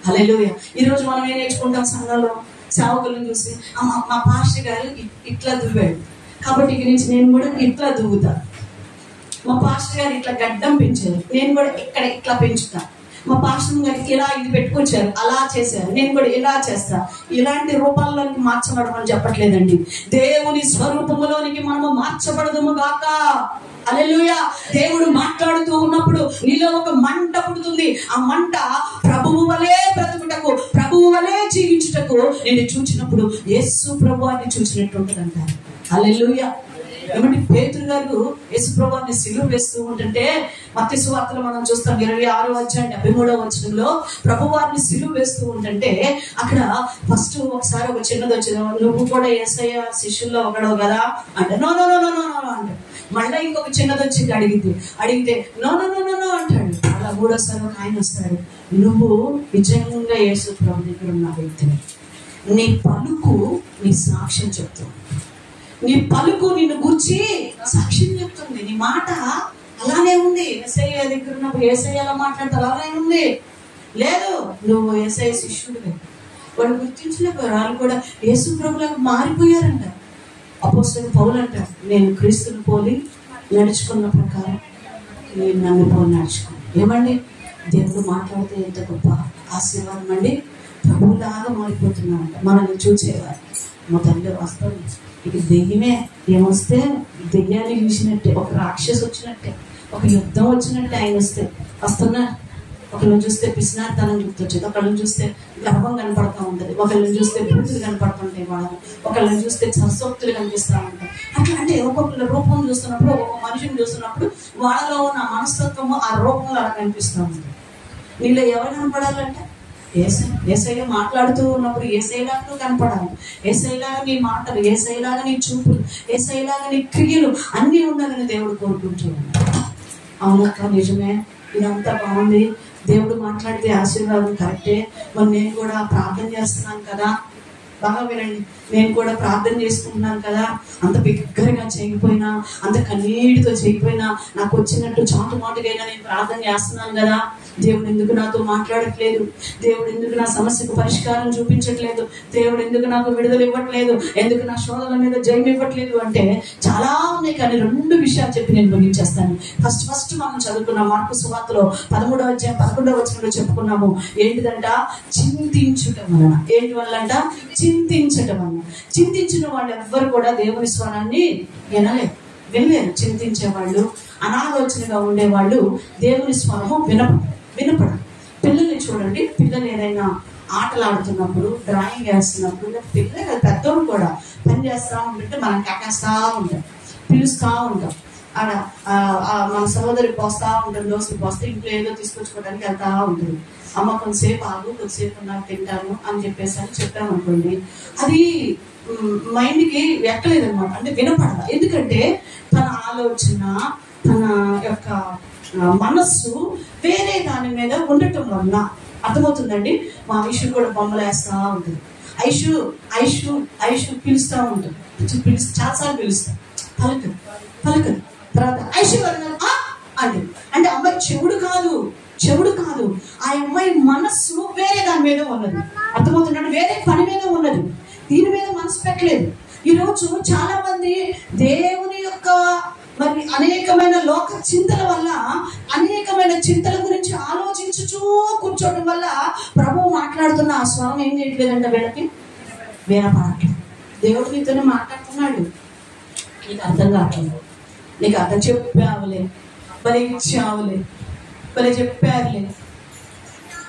హల్లెలూయా. ఈరోజు మనం ఏం నేర్చుకుంటాం సంఘంలో? సేవకులను చూసి మా పాస్టర్ గారు ఇట్లా దువ్వాడు కాబట్టి ఇక నుంచి నేను కూడా ఇట్లా దువ్వుతా. మా పాస్టర్ గారు ఇట్లా గడ్డం పెంచారు, నేను కూడా ఇక్కడ ఇట్లా పెంచుతా. మా పాస్టర్ గారికి ఇలా ఇది పెట్టుకొచ్చారు, అలా చేశారు, నేను కూడా ఇలా చేస్తా. ఇలాంటి రూపాల్లోనికి మార్చబడమని చెప్పట్లేదండి. దేవుని స్వరూపములోనికి మనము మార్చబడదుము గాక. హల్లెలూయా. దేవుడు మాట్లాడుతూ ఉన్నప్పుడు నీలో ఒక మంట పుడుతుంది. ఆ మంట ప్రభువు వలే బ్రతుకుటకు, ప్రభువు వలే జీవించుటకు నేను చూచినప్పుడు యేసు ప్రభువాన్ని చూసినట్టు ఉంటుంది అంటారు. హల్లెలూయా. ఏమంటే పేతురు గారు యేసు ప్రభువాన్ని సిలువ వేస్తూ ఉంటుంటే మత్తయి సువార్తలో మనం చూస్తాం 26వ అధ్యాయం 73వ వచనంలో ప్రభువారిని సిలువ వేస్తూ ఉంటుంటే అక్కడ ఫస్ట్ ఒకసారి ఒక చిన్నది వచ్చింది, నువ్వు కూడా యేసయ్య శిష్యుల్లో ఒకడవు కదా అంటే no no no no no no అంటాడు. మళ్ళీ ఇంకొక చిన్నది వచ్చి అడిగితే no no no no no అంటాడు. అలా 3వసారి ఒక ఆయన వస్తాడు, నువ్వు నిజంగా యేసు ప్రభు దగ్గర ఉన్న వ్యక్తిని, నీ పలుకు నీ సాక్ష్యం చెప్తుంది, నీ పలుకు నిన్ను గుర్చి సాక్ష్యం చెప్తుంది, నీ మాట అలానే ఉంది. యేసయ్య దగ్గర ఉన్నప్పుడు యేసయ్య ఎలా మాట్లాడితే అలానే ఉంది. లేదు, నువ్వు యేసయ్య శిష్యుడివే. వాళ్ళు గుర్తించలేకపోయారు. వాళ్ళు కూడా యేసు ప్రభులాగా మారిపోయారంట. అపోస్తలుడు పౌలు అంటారు, నేను క్రీస్తుని పోలి నడుచుకున్న ప్రకారం నేను నన్ను పోలి నడుచుకున్నాను. ఏమండి, దేవుడు మాట్లాడితే ఎంత గొప్ప ఆశీర్వాదం అండి. ప్రభులాగా మారిపోతున్నామంట. మనల్ని చూసేవారు మా తండ్రి వస్తాం, ఇక దెయ్యమే ఏమొస్తే దెయ్యాన్ని చూసినట్టే, ఒక రాక్షసు వచ్చినట్టే, ఒక యుద్ధం వచ్చినట్టే ఆయన వస్తున్నారు. ఒకళ్ళని చూస్తే పిసినారితనం గుర్తొచ్చేది, ఒకళ్ళని చూస్తే గర్వం కనపడతా ఉంటుంది, ఒకళ్ళని చూస్తే బూతులు కనపడుతుంటాయి, వాళ్ళని ఒకళ్ళని చూస్తే సరసోక్తులు కనిపిస్తూ ఉంటాయి. అట్లా అంటే ఒక్కొక్కళ్ళ రూపం చూస్తున్నప్పుడు, ఒక్కొక్క మనిషిని చూస్తున్నప్పుడు వాళ్ళలో ఉన్న మనస్తత్వము ఆ రూపంలో అలా కనిపిస్తూ ఉంటుంది. నీలో ఎవరు కనపడాలంటే యేసయ్య మాట్లాడుతూ ఉన్నప్పుడు యేసయ్యలాగా కనపడాలి. యేసయ్యలాగా నీ మాటలు, యేసయ్యలాగా నీ చూపులు, యేసయ్యలాగా నీ క్రియలు అన్నీ ఉండాలని దేవుడు కోరుకుంటూ ఉన్నాడు. అవునక్క, నిజమే, ఇదంతా బాగుంది, దేవుడు మాట్లాడితే ఆశీర్వాదం కరెక్టే. మరి నేను కూడా ప్రార్థన చేస్తున్నాను కదా, బాగా వినండి, నేను కూడా ప్రార్థన చేసుకుంటున్నాను కదా, అంత బిగ్గరగా చేయకపోయినా, అంత కన్నీటితో చేయకపోయినా, నాకు వచ్చినట్టు చాటుమాటుకైనా నేను ప్రార్థన చేస్తున్నాను కదా, దేవుడు ఎందుకు నాతో మాట్లాడట్లేదు, దేవుడు ఎందుకు నా సమస్యకు పరిష్కారం చూపించట్లేదు, దేవుడు ఎందుకు నాకు విడుదల ఇవ్వట్లేదు, ఎందుకు నా శోధన మీద జయం ఇవ్వట్లేదు అంటే చాలా ఉన్నాయి. కానీ 2 విషయాలు చెప్పి నేను ముగించేస్తాను. ఫస్ట్ మనం చదువుకున్నాం మార్కు సువార్తలో 13వ అధ్యాయం 11వ వచనంలో చెప్పుకున్నాము. ఏంటిదంట? చింతించుట వలన. ఏంటి వల్లంట? చింతించటం అన్న. చింతించిన వాళ్ళు ఎవ్వరు కూడా దేవుని స్వరాన్ని వినలేరు. చింతించేవాళ్ళు, అనాలోచనగా ఉండేవాళ్ళు దేవుని స్వరము వినపడరు. పిల్లల్ని చూడండి, పిల్లలు ఏదైనా ఆటలు ఆడుతున్నప్పుడు, డ్రాయింగ్ వేస్తున్నప్పుడు, పిల్లలు పెద్దోళ్ళు కూడా పని చేస్తూ ఉంటుంటే మనం కాకేస్తూ ఉంటాం, పిలుస్తూ ఉంటాం. ఆడ మన సహోదరి పోస్తూ ఉంటాం, దోశలు పోస్తే ఇంట్లో ఏదో తీసుకొచ్చుకోవడానికి వెళ్తా ఉంటుంది. అమ్మ కొంతసేపు ఆగు, కొద్దిసేపు నాకు తింటాను అని చెప్పామనుకోండి, అది మైండ్కి ఎక్కలేదన్నమాట, అంటే వినపడదు. ఎందుకంటే తన ఆలోచన, తన యొక్క మనస్సు వేరే దాని మీద ఉండటం వల్ల. అర్థమవుతుందండి? మా ఐషు కూడా బొమ్మలు వేస్తూ ఉంటుంది. ఐషు పిలుస్తూ ఉంటుంది, చాలాసార్లు పిలుస్తాం, పలకదు. తర్వాత ఐషు అంటే అమ్మాయి చెవుడు కాదు, ఆ అమ్మాయి మనస్సు వేరే దాని మీద ఉన్నది. అర్థమవుతుందంటే వేరే పని మీద ఉన్నది, దీని మీద మనసు పెట్టలేదు. ఈరోజు చాలా మంది దేవుని యొక్క మరి అనేకమైన లోక చింతల వల్ల, అనేకమైన చింతల గురించి ఆలోచించుచూ కూర్చోవడం వల్ల ప్రభువు మాట్లాడుతున్న ఆ స్వరం ఏం చేయట్లేదంట, వీళ్ళకి వినపడట్లేదు. దేవుడు నీతోనే మాట్లాడుతున్నాడు, నీకు అర్థం కావట్లేదు. నీకు అర్థం చెప్పావులే, భలే ఇచ్చావులే, భలే చెప్పారులే.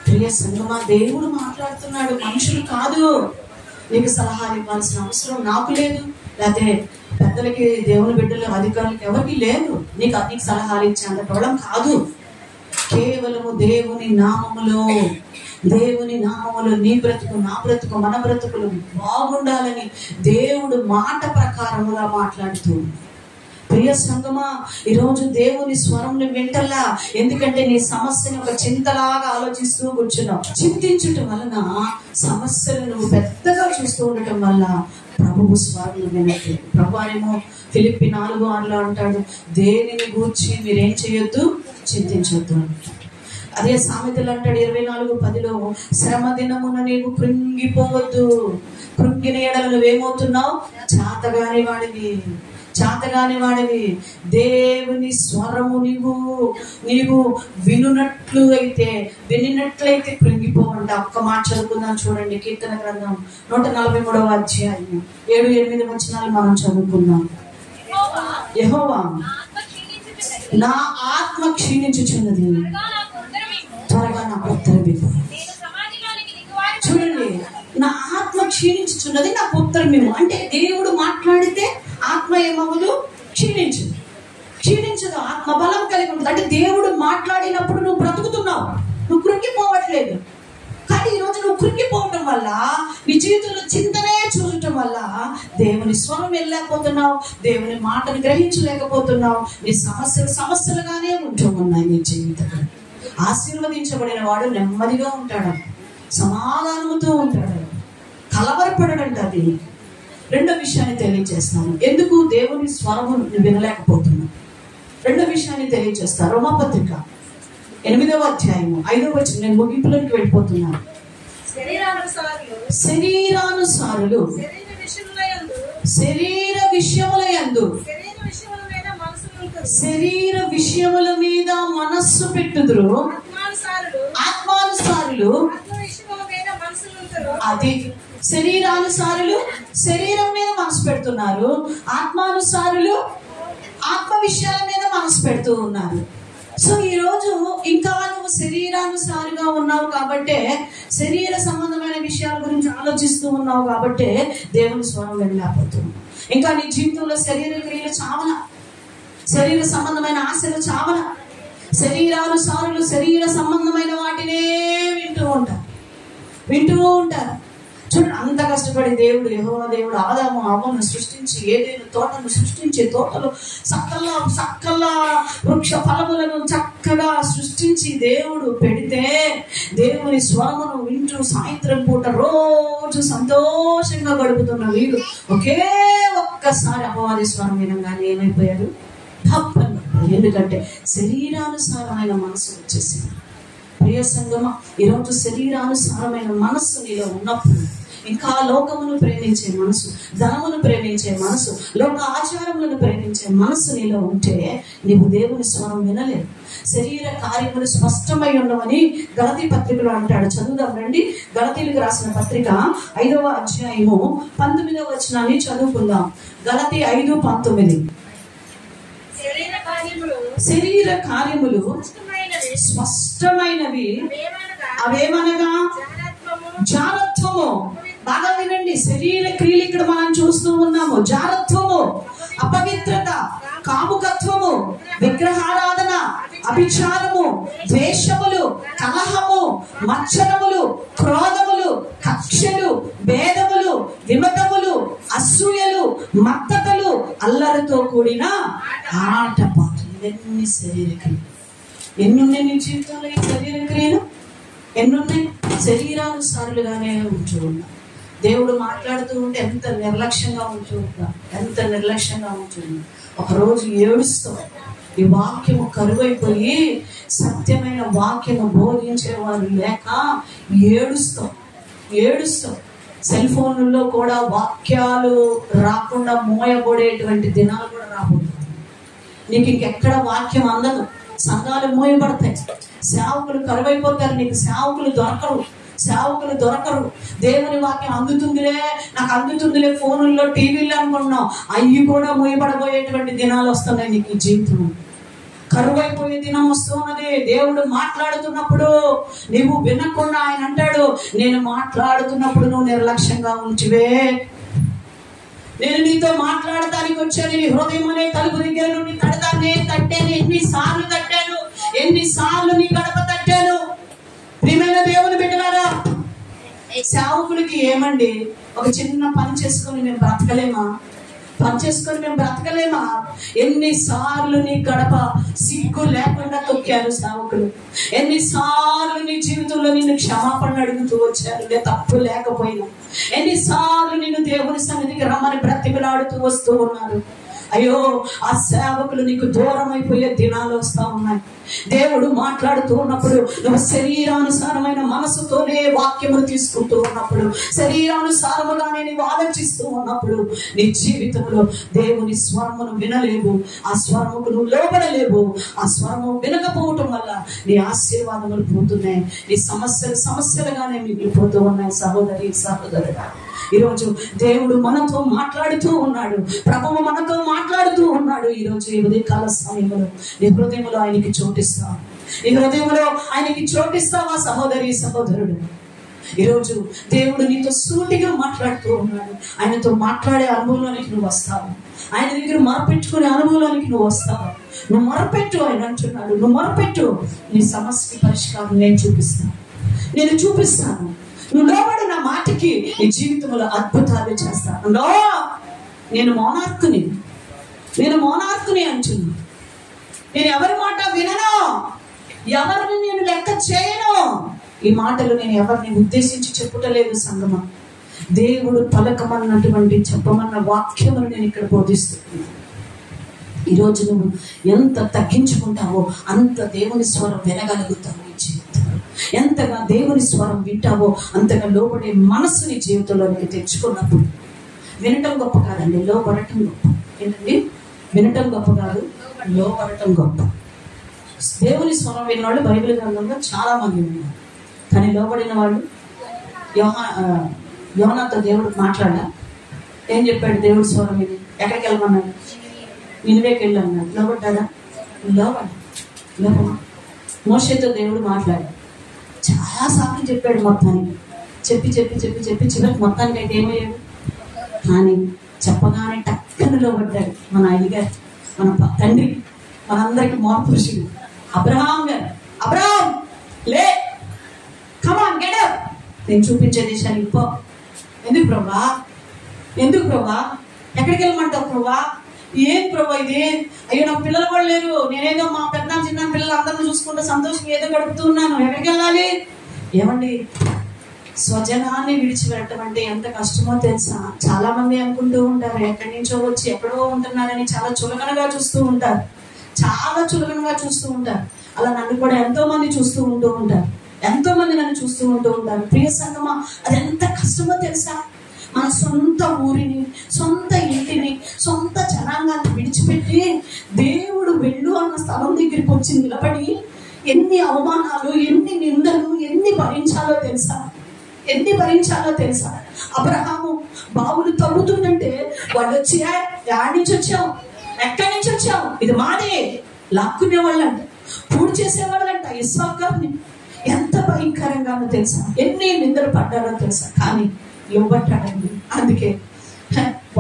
ప్రియ సంగమా, దేవుడు మాట్లాడుతున్నాడు, మనుషులు కాదు. నీకు సలహాలు ఇవ్వాల్సిన అవసరం నాకు లేదు, లేకపోతే పెద్దలకి, దేవుని బిడ్డలు, అధికారులకు ఎవరికి లేదు నీకు సలహాలు ఇచ్చే అంత టోళం కాదు. కేవలము దేవుని నామములో నీ బ్రతుకు, నా బ్రతుకు, మన బ్రతుకులు బాగుండాలని దేవుడు మాట ప్రకారముగా మాట్లాడుతూ. ప్రియ సంగమా, ఈరోజు దేవుని స్వరం వింటల్లా. ఎందుకంటే నీ సమస్యను ఒక చింతలాగా ఆలోచిస్తూ కూర్చున్నావు. చింతించటం వలన సమస్యలు నువ్వు పెద్దగా చూస్తూ ఉండటం వల్ల ప్రభువు స్వరం వినట్లేదు. ప్రభువేమో ఫిలిప్పి 4:6 అంటాడు, దేనిని గూర్చి మీరేం చేయొద్దు, చింతించొద్దు. అదే సామెతలు అంటాడు 24:10, శ్రమ దినమున నీవు కృంగిపోవద్దు. కృంగిన ఎడల నువ్వేమవుతున్నావు, చాతగాని వాడివి. దేవుని స్వరము నీవు వినినట్లయితే కృంగిపోవంట. ఒక్క మాట చదువుకుందాం చూడండి, కీర్తన గ్రంథం 143వ అధ్యాయం 7-8 వచనాలు మనం చదువుకుందాం. యెహోవా, నా ఆత్మ క్షీణించుచున్నది, త్వరగా నాకు ఉత్తరం ఇవ్వు. చూడండి, నా ఆత్మ క్షీణించుచున్నది, నాకు ఉత్తరం ఇవ్వు. అంటే దేవుడు మాట్లాడితే ఆత్మ ఏమవుదు, క్షీణించదు. ఆత్మ బలం కలిగి ఉంటుంది. అంటే దేవుడు మాట్లాడినప్పుడు నువ్వు బ్రతుకుతున్నావు, నువ్వు కృంగిపోవట్లేదు. కానీ ఈరోజు నువ్వు కృంగిపోవటం వల్ల, నీ జీవితంలో చింతనే చూడటం వల్ల దేవుని స్వరం వెళ్ళలేకపోతున్నావు, దేవుని మాటను గ్రహించలేకపోతున్నావు. నీ సమస్యలుగానే ఉంటూ ఉన్నాయి నీ జీవితంలో. ఆశీర్వదించబడిన వాడు నెమ్మదిగా ఉంటాడు, సమాధానంతో ఉంటాడు, కలవరపడడంట. అది రెండో విషయాన్ని తెలియజేస్తాను, ఎందుకు దేవుని స్వరము వినలేకపోతున్నావు. రెండో విషయాన్ని తెలియజేస్తాను. రోమాపత్రిక 8వ అధ్యాయము 5వ వచనం. నేను ముగింపులోకి వెళ్ళిపోతున్నాను. శరీరానుసారులు శరీర విషయముల మీద మనస్సు పెట్టుదురు, ఆత్మానుసారులు అది. శరీరానుసారులు శరీరం మీద మనసు పెడుతున్నారు, ఆత్మానుసారులు ఆత్మ విషయాల మీద మనసు పెడుతూ ఉన్నారు. సో ఈరోజు ఇంకా నువ్వు శరీరానుసారిగా ఉన్నావు కాబట్టే, శరీర సంబంధమైన విషయాల గురించి ఆలోచిస్తూ ఉన్నావు కాబట్టే దేవుని స్వరం వెళ్ళలేకపోతున్నావు. ఇంకా నీ జీవితంలో శరీర క్రియలు చావన, శరీర సంబంధమైన ఆశలు చావన. శరీరానుసారులు శరీర సంబంధమైన వాటినే వింటూ ఉంటారు. చూడండి, అంత కష్టపడి యెహోవా దేవుడు ఆదాము అవ్వను సృష్టించి, ఏదైనా తోటను సృష్టించి, తోటలో సకల వృక్ష ఫలములను చక్కగా సృష్టించి దేవుడు పెడితే, దేవుని స్వరమును వింటూ సాయంత్రం పూట రోజు సంతోషంగా గడుపుతున్న వీడు ఒక్కసారి అపవాది స్వరం వినగానే ఏమైపోయాడు, తప్పని. ఎందుకంటే శరీరానుసారమైన మనసు వచ్చేసింది. ప్రియ సంగమా, ఈరోజు శరీరానుసారమైన మనస్సు నీలో ఉన్నప్పుడు, ఇంకా లోకమును ప్రేమించే మనసు, ధనమును ప్రేమించే మనసు, లోక ఆచారములను ప్రేమించే మనసు నీలో ఉంటే నీవు దేవుని స్వరం వినలేవు. శరీర కార్యములు స్పష్టమై ఉండవని గలతీ పత్రికలో అంటాడు. చదువుదాం రండి. గలతీలకు రాసిన పత్రిక 5వ అధ్యాయము 19వ వచనాన్ని చదువుకుందాం. గలతీ 5:19. శరీర కార్యములు స్పష్టమైనవి, అవేమనగా జారత్వము. బాగా వినండి, శరీర క్రియలు ఇక్కడ మనం చూస్తూ ఉన్నాము. జారత్వము, అపవిత్రత, కాముకత్వము, విగ్రహారాధన, అభిచారము, ద్వేషములు, కలహము, మత్సరములు, క్రోధములు, కక్షలు, భేదములు, విమతములు, అసూయలు, మత్తతలు, అల్లరితో కూడిన ఆటపాటలు. ఇవన్నీ శరీర క్రియలు. ఎన్నున్నాయి నీ జీవితంలో ఈ శరీర క్రియలు? ఎన్నున్నాయి? శరీరానుసారులుగానే ఉంటూ ఉన్నా. దేవుడు మాట్లాడుతూ ఉంటే ఎంత నిర్లక్ష్యంగా ఉంటూ ఉంటా, ఎంత నిర్లక్ష్యంగా ఉంటున్నా. ఒకరోజు ఏడుస్తాం, ఈ వాక్యము కరువైపోయి సత్యమైన వాక్యము బోధించేవారు లేక ఏడుస్తాం. సెల్ ఫోన్లలో కూడా వాక్యాలు రాకుండా మోయబడేటువంటి దినాలు కూడా రాబోతున్నాయి. నీకు ఇంకెక్కడ వాక్యం అందదు, సంఘాలు మోయబడతాయి, సేవకులు కరువైపోతారు, నీకు సేవకులు దొరకరు. దేవుని వాక్యం నాకు అందుతుందిలే ఫోనుల్లో, టీవీల్లో అనుకున్నాం. అవి కూడా మోయబడబోయేటువంటి దినాలు వస్తున్నాయి. నీకు జీవితం కరువైపోయే దినం వస్తున్నది. దేవుడు మాట్లాడుతున్నప్పుడు నీవు వినకుండా ఆయన అంటాడు, నేను మాట్లాడుతున్నప్పుడు నువ్వు నిర్లక్ష్యంగా ఉంచివే, నేను నీతో మాట్లాడటానికి వచ్చాను, నీ హృదయం అనే తలుపు దగ్గర నుండి తట్టాను. ఎన్నిసార్లు నీ గడప తట్టాను. ప్రియమైన దేవుని బిడ్డలారా, సేవకులకి ఏమండి, ఒక చిన్న పని చేసుకొని మేము బ్రతకలేమా? ఎన్నిసార్లు నీ గడప సిగ్గు లేకుండా తొక్కారు సేవకులు. ఎన్నిసార్లు నీ జీవితంలో నిన్ను క్షమాపణ అడుగుతూ వచ్చారు, నే తప్పు లేకపోయినా. ఎన్నిసార్లు నిన్ను దేవుని సన్నిధికి రమ్మని బ్రతిమలాడుతూ వస్తూ ఉన్నారు. అయ్యో, ఆ సేవకులు నీకు దూరం అయిపోయే దినాలు వస్తా ఉన్నాయి. దేవుడు మాట్లాడుతూ ఉన్నప్పుడు నువ్వు శరీరానుసారమైన మనసుతోనే వాక్యములు తీసుకుంటూ ఉన్నప్పుడు, శరీరానుసారముగానే నీవు ఆలోచిస్తూ ఉన్నప్పుడు నీ జీవితంలో దేవుని స్వరమును వినలేవు, ఆ స్వరముకు నువ్వు లోబడలేవు. ఆ స్వరము వినకపోవటం వల్ల నీ ఆశీర్వాదములు పోతున్నాయి, నీ సమస్యలుగానే మిగిలిపోతూ ఉన్నాయి. సహోదరుడా, ఈరోజు దేవుడు మనతో మాట్లాడుతూ ఉన్నాడు, ప్రభువు మనతో మాట్లాడుతూ ఉన్నాడు. ఈరోజు ఈ ఉదయకాల సమయంలో నీ హృదయంలో ఆయనకి చోటిస్తావు, నీ హృదయంలో ఆయనకి చోటిస్తావా సహోదరుడు? ఈరోజు దేవుడు నీతో సూటిగా మాట్లాడుతూ ఉన్నాడు. ఆయనతో మాట్లాడే అనుభవంలోనికి నువ్వు వస్తావు, ఆయన దగ్గర మొరపెట్టుకునే అనుభవంలోనికి నువ్వు వస్తావు. నువ్వు మొరపెట్టు, ఆయన అంటున్నాడు, నువ్వు మొరపెట్టు, నీ సమస్యకి పరిష్కారం నేను చూపిస్తాను. నువ్వు లోబడి నా మాటకి నీ జీవితంలో అద్భుతాలు చేస్తాను. నేను మౌనార్కుని అంటున్నా. నేను ఎవరి మాట వినను, ఎవరిని నేను లెక్క చేయను. ఈ మాటలు నేను ఎవరిని ఉద్దేశించి చెప్పుటలేదు సంగమా. దేవుడు పలకమన్నటువంటి చెప్పమన్న వాక్యములు నేను ఇక్కడ బోధిస్తున్నాను. ఈరోజు నువ్వు ఎంత తగ్గించుకుంటావో అంత దేవుని స్వరం వినగలుగుతావు. నీ జీవితంలో ఎంతగా దేవుని స్వరం వింటావో అంతగా లోబడే మనసుని జీవితంలోనికి తెచ్చుకున్నప్పుడు, వినటం గొప్ప కాదండి, లోబడటం గొప్ప. ఏంటండి? వినటం గొప్ప కాదు, లోబడటం గొప్ప. దేవుని స్వరం విన్నవాళ్ళు బైబిల్ గ్రంథంలో చాలా మంది ఉన్నారు, కానీ లోబడిన వాళ్ళు యోనాతో దేవుడు మాట్లాడా. ఏం చెప్పాడు? దేవుడి స్వరం ఇది, ఎక్కడికి వెళ్ళమన్నాడు? నినివేకి వెళ్ళు అన్నాడు. లోబడ్డా? లోబడా. మోషేతో దేవుడు మాట్లాడాడు, చాలా సార్లు చెప్పాడు. మొత్తానికి చెప్పి చివరికి మొత్తానికి అయితే ఏమయ్యాడు? కానీ చెప్పగానే టక్కన లోబడ్డాడు. మన అయ్యగారు, మన తండ్రి, మనందరికి మోపురుషుడు అబ్రహాం గారు. అబ్రహాం లే, కమాన్ గెట్ అప్, నేను చూపించే దేశానికి పో. ఎందుకు ప్రభా? ఎక్కడికి వెళ్ళమంటావు ప్రభా? ఏం ప్రభా ఇది? అయ్యో, నాకు పిల్లలు కూడా లేరు, నేనేదో మా పెద్ద చిన్న పిల్లలు అందరిని చూసుకుంటూ సంతోషంగా ఏదో గడుపుతూ ఉన్నాను. ఎక్కడికి వెళ్ళాలి? ఏమండి, స్వజనాన్ని విడిచిపెట్టడం అంటే ఎంత కష్టమో తెలుసా? చాలా మంది అనుకుంటూ ఉంటారు, ఎక్కడి నుంచో వచ్చి ఎక్కడో ఉంటున్నారని చాలా చులకనగా చూస్తూ ఉంటారు. అలా నన్ను కూడా ఎంతో మంది చూస్తూ ఉంటూ ఉంటారు. ఎంతో మంది నన్ను చూస్తూ ఉంటారు. ప్రియ సంగమా, అది ఎంత కష్టమో తెలుసా? మన సొంత ఊరిని, సొంత ఇంటిని, సొంత జనాంగాన్ని విడిచిపెట్టి దేవుడు వెళ్ళు అన్న స్థలం దగ్గరికి వచ్చి నిలబడి ఎన్ని అవమానాలు, ఎన్ని నిందలు, ఎన్ని భరించాలో తెలుసా? అబ్రహాము బావులు తవ్వుతుందంటే వాళ్ళు వచ్చి, యాడ్ నుంచి వచ్చావు, ఎక్కడి నుంచి వచ్చావు, ఇది మాదే లాక్కునే వాళ్ళంట, పూడి చేసేవాళ్ళంట ఇస్సాకు గారిని. ఎంత భయంకరంగానో తెలుసా? ఎన్ని నిందలు పడ్డారో తెలుసా? కానీ ఇవ్వబడ్డాడండి. అందుకే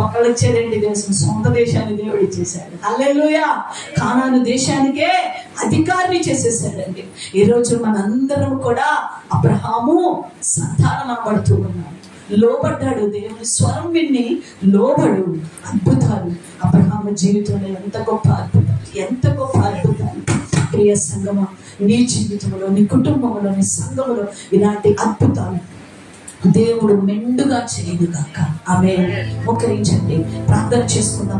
ఒకళ్ళు ఇచ్చేదండి దేశం, సొంత దేశాన్ని దేవుడు ఇచ్చేసాడు. హల్లెలూయా. కానాను దేశానికే అధికారిని చేసేసాడండి. ఈరోజు మనందరం కూడా అబ్రహాము సంతానం అనబడుతూ ఉన్నాం. లోబడ్డాడు, దేవుని స్వరం విని లోబడు. అద్భుతాలు అబ్రహాము జీవితంలో ఎంత గొప్ప అద్భుతాలు. ప్రియ సంగమా, నీ జీవితంలో, నీ కుటుంబంలో, నీ సంఘములో ఇలాంటి అద్భుతాలు దేవుడు మెండుగా చేయనుగాక. ఆమేన్. మోకరించండి, ప్రార్థన చేసుకుందాం.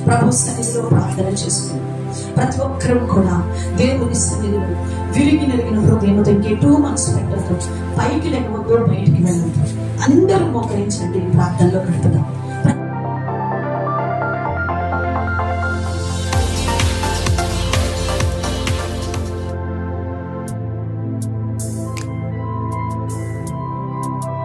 ప్రభు సన్నిధిలో ప్రార్థన చేసుకుందాం. ప్రతి ఒక్కరూ కూడా దేవుని సన్నిధిలో విరిగి నెరిగిన హృదయంతో ఇంకెటూ మనసు పెట్టద్దు, పైకి లేకపోతే బయటికి వెళ్ళద్దు. అందరూ మోకరించండి, ప్రార్థనలో గడుపుదాం.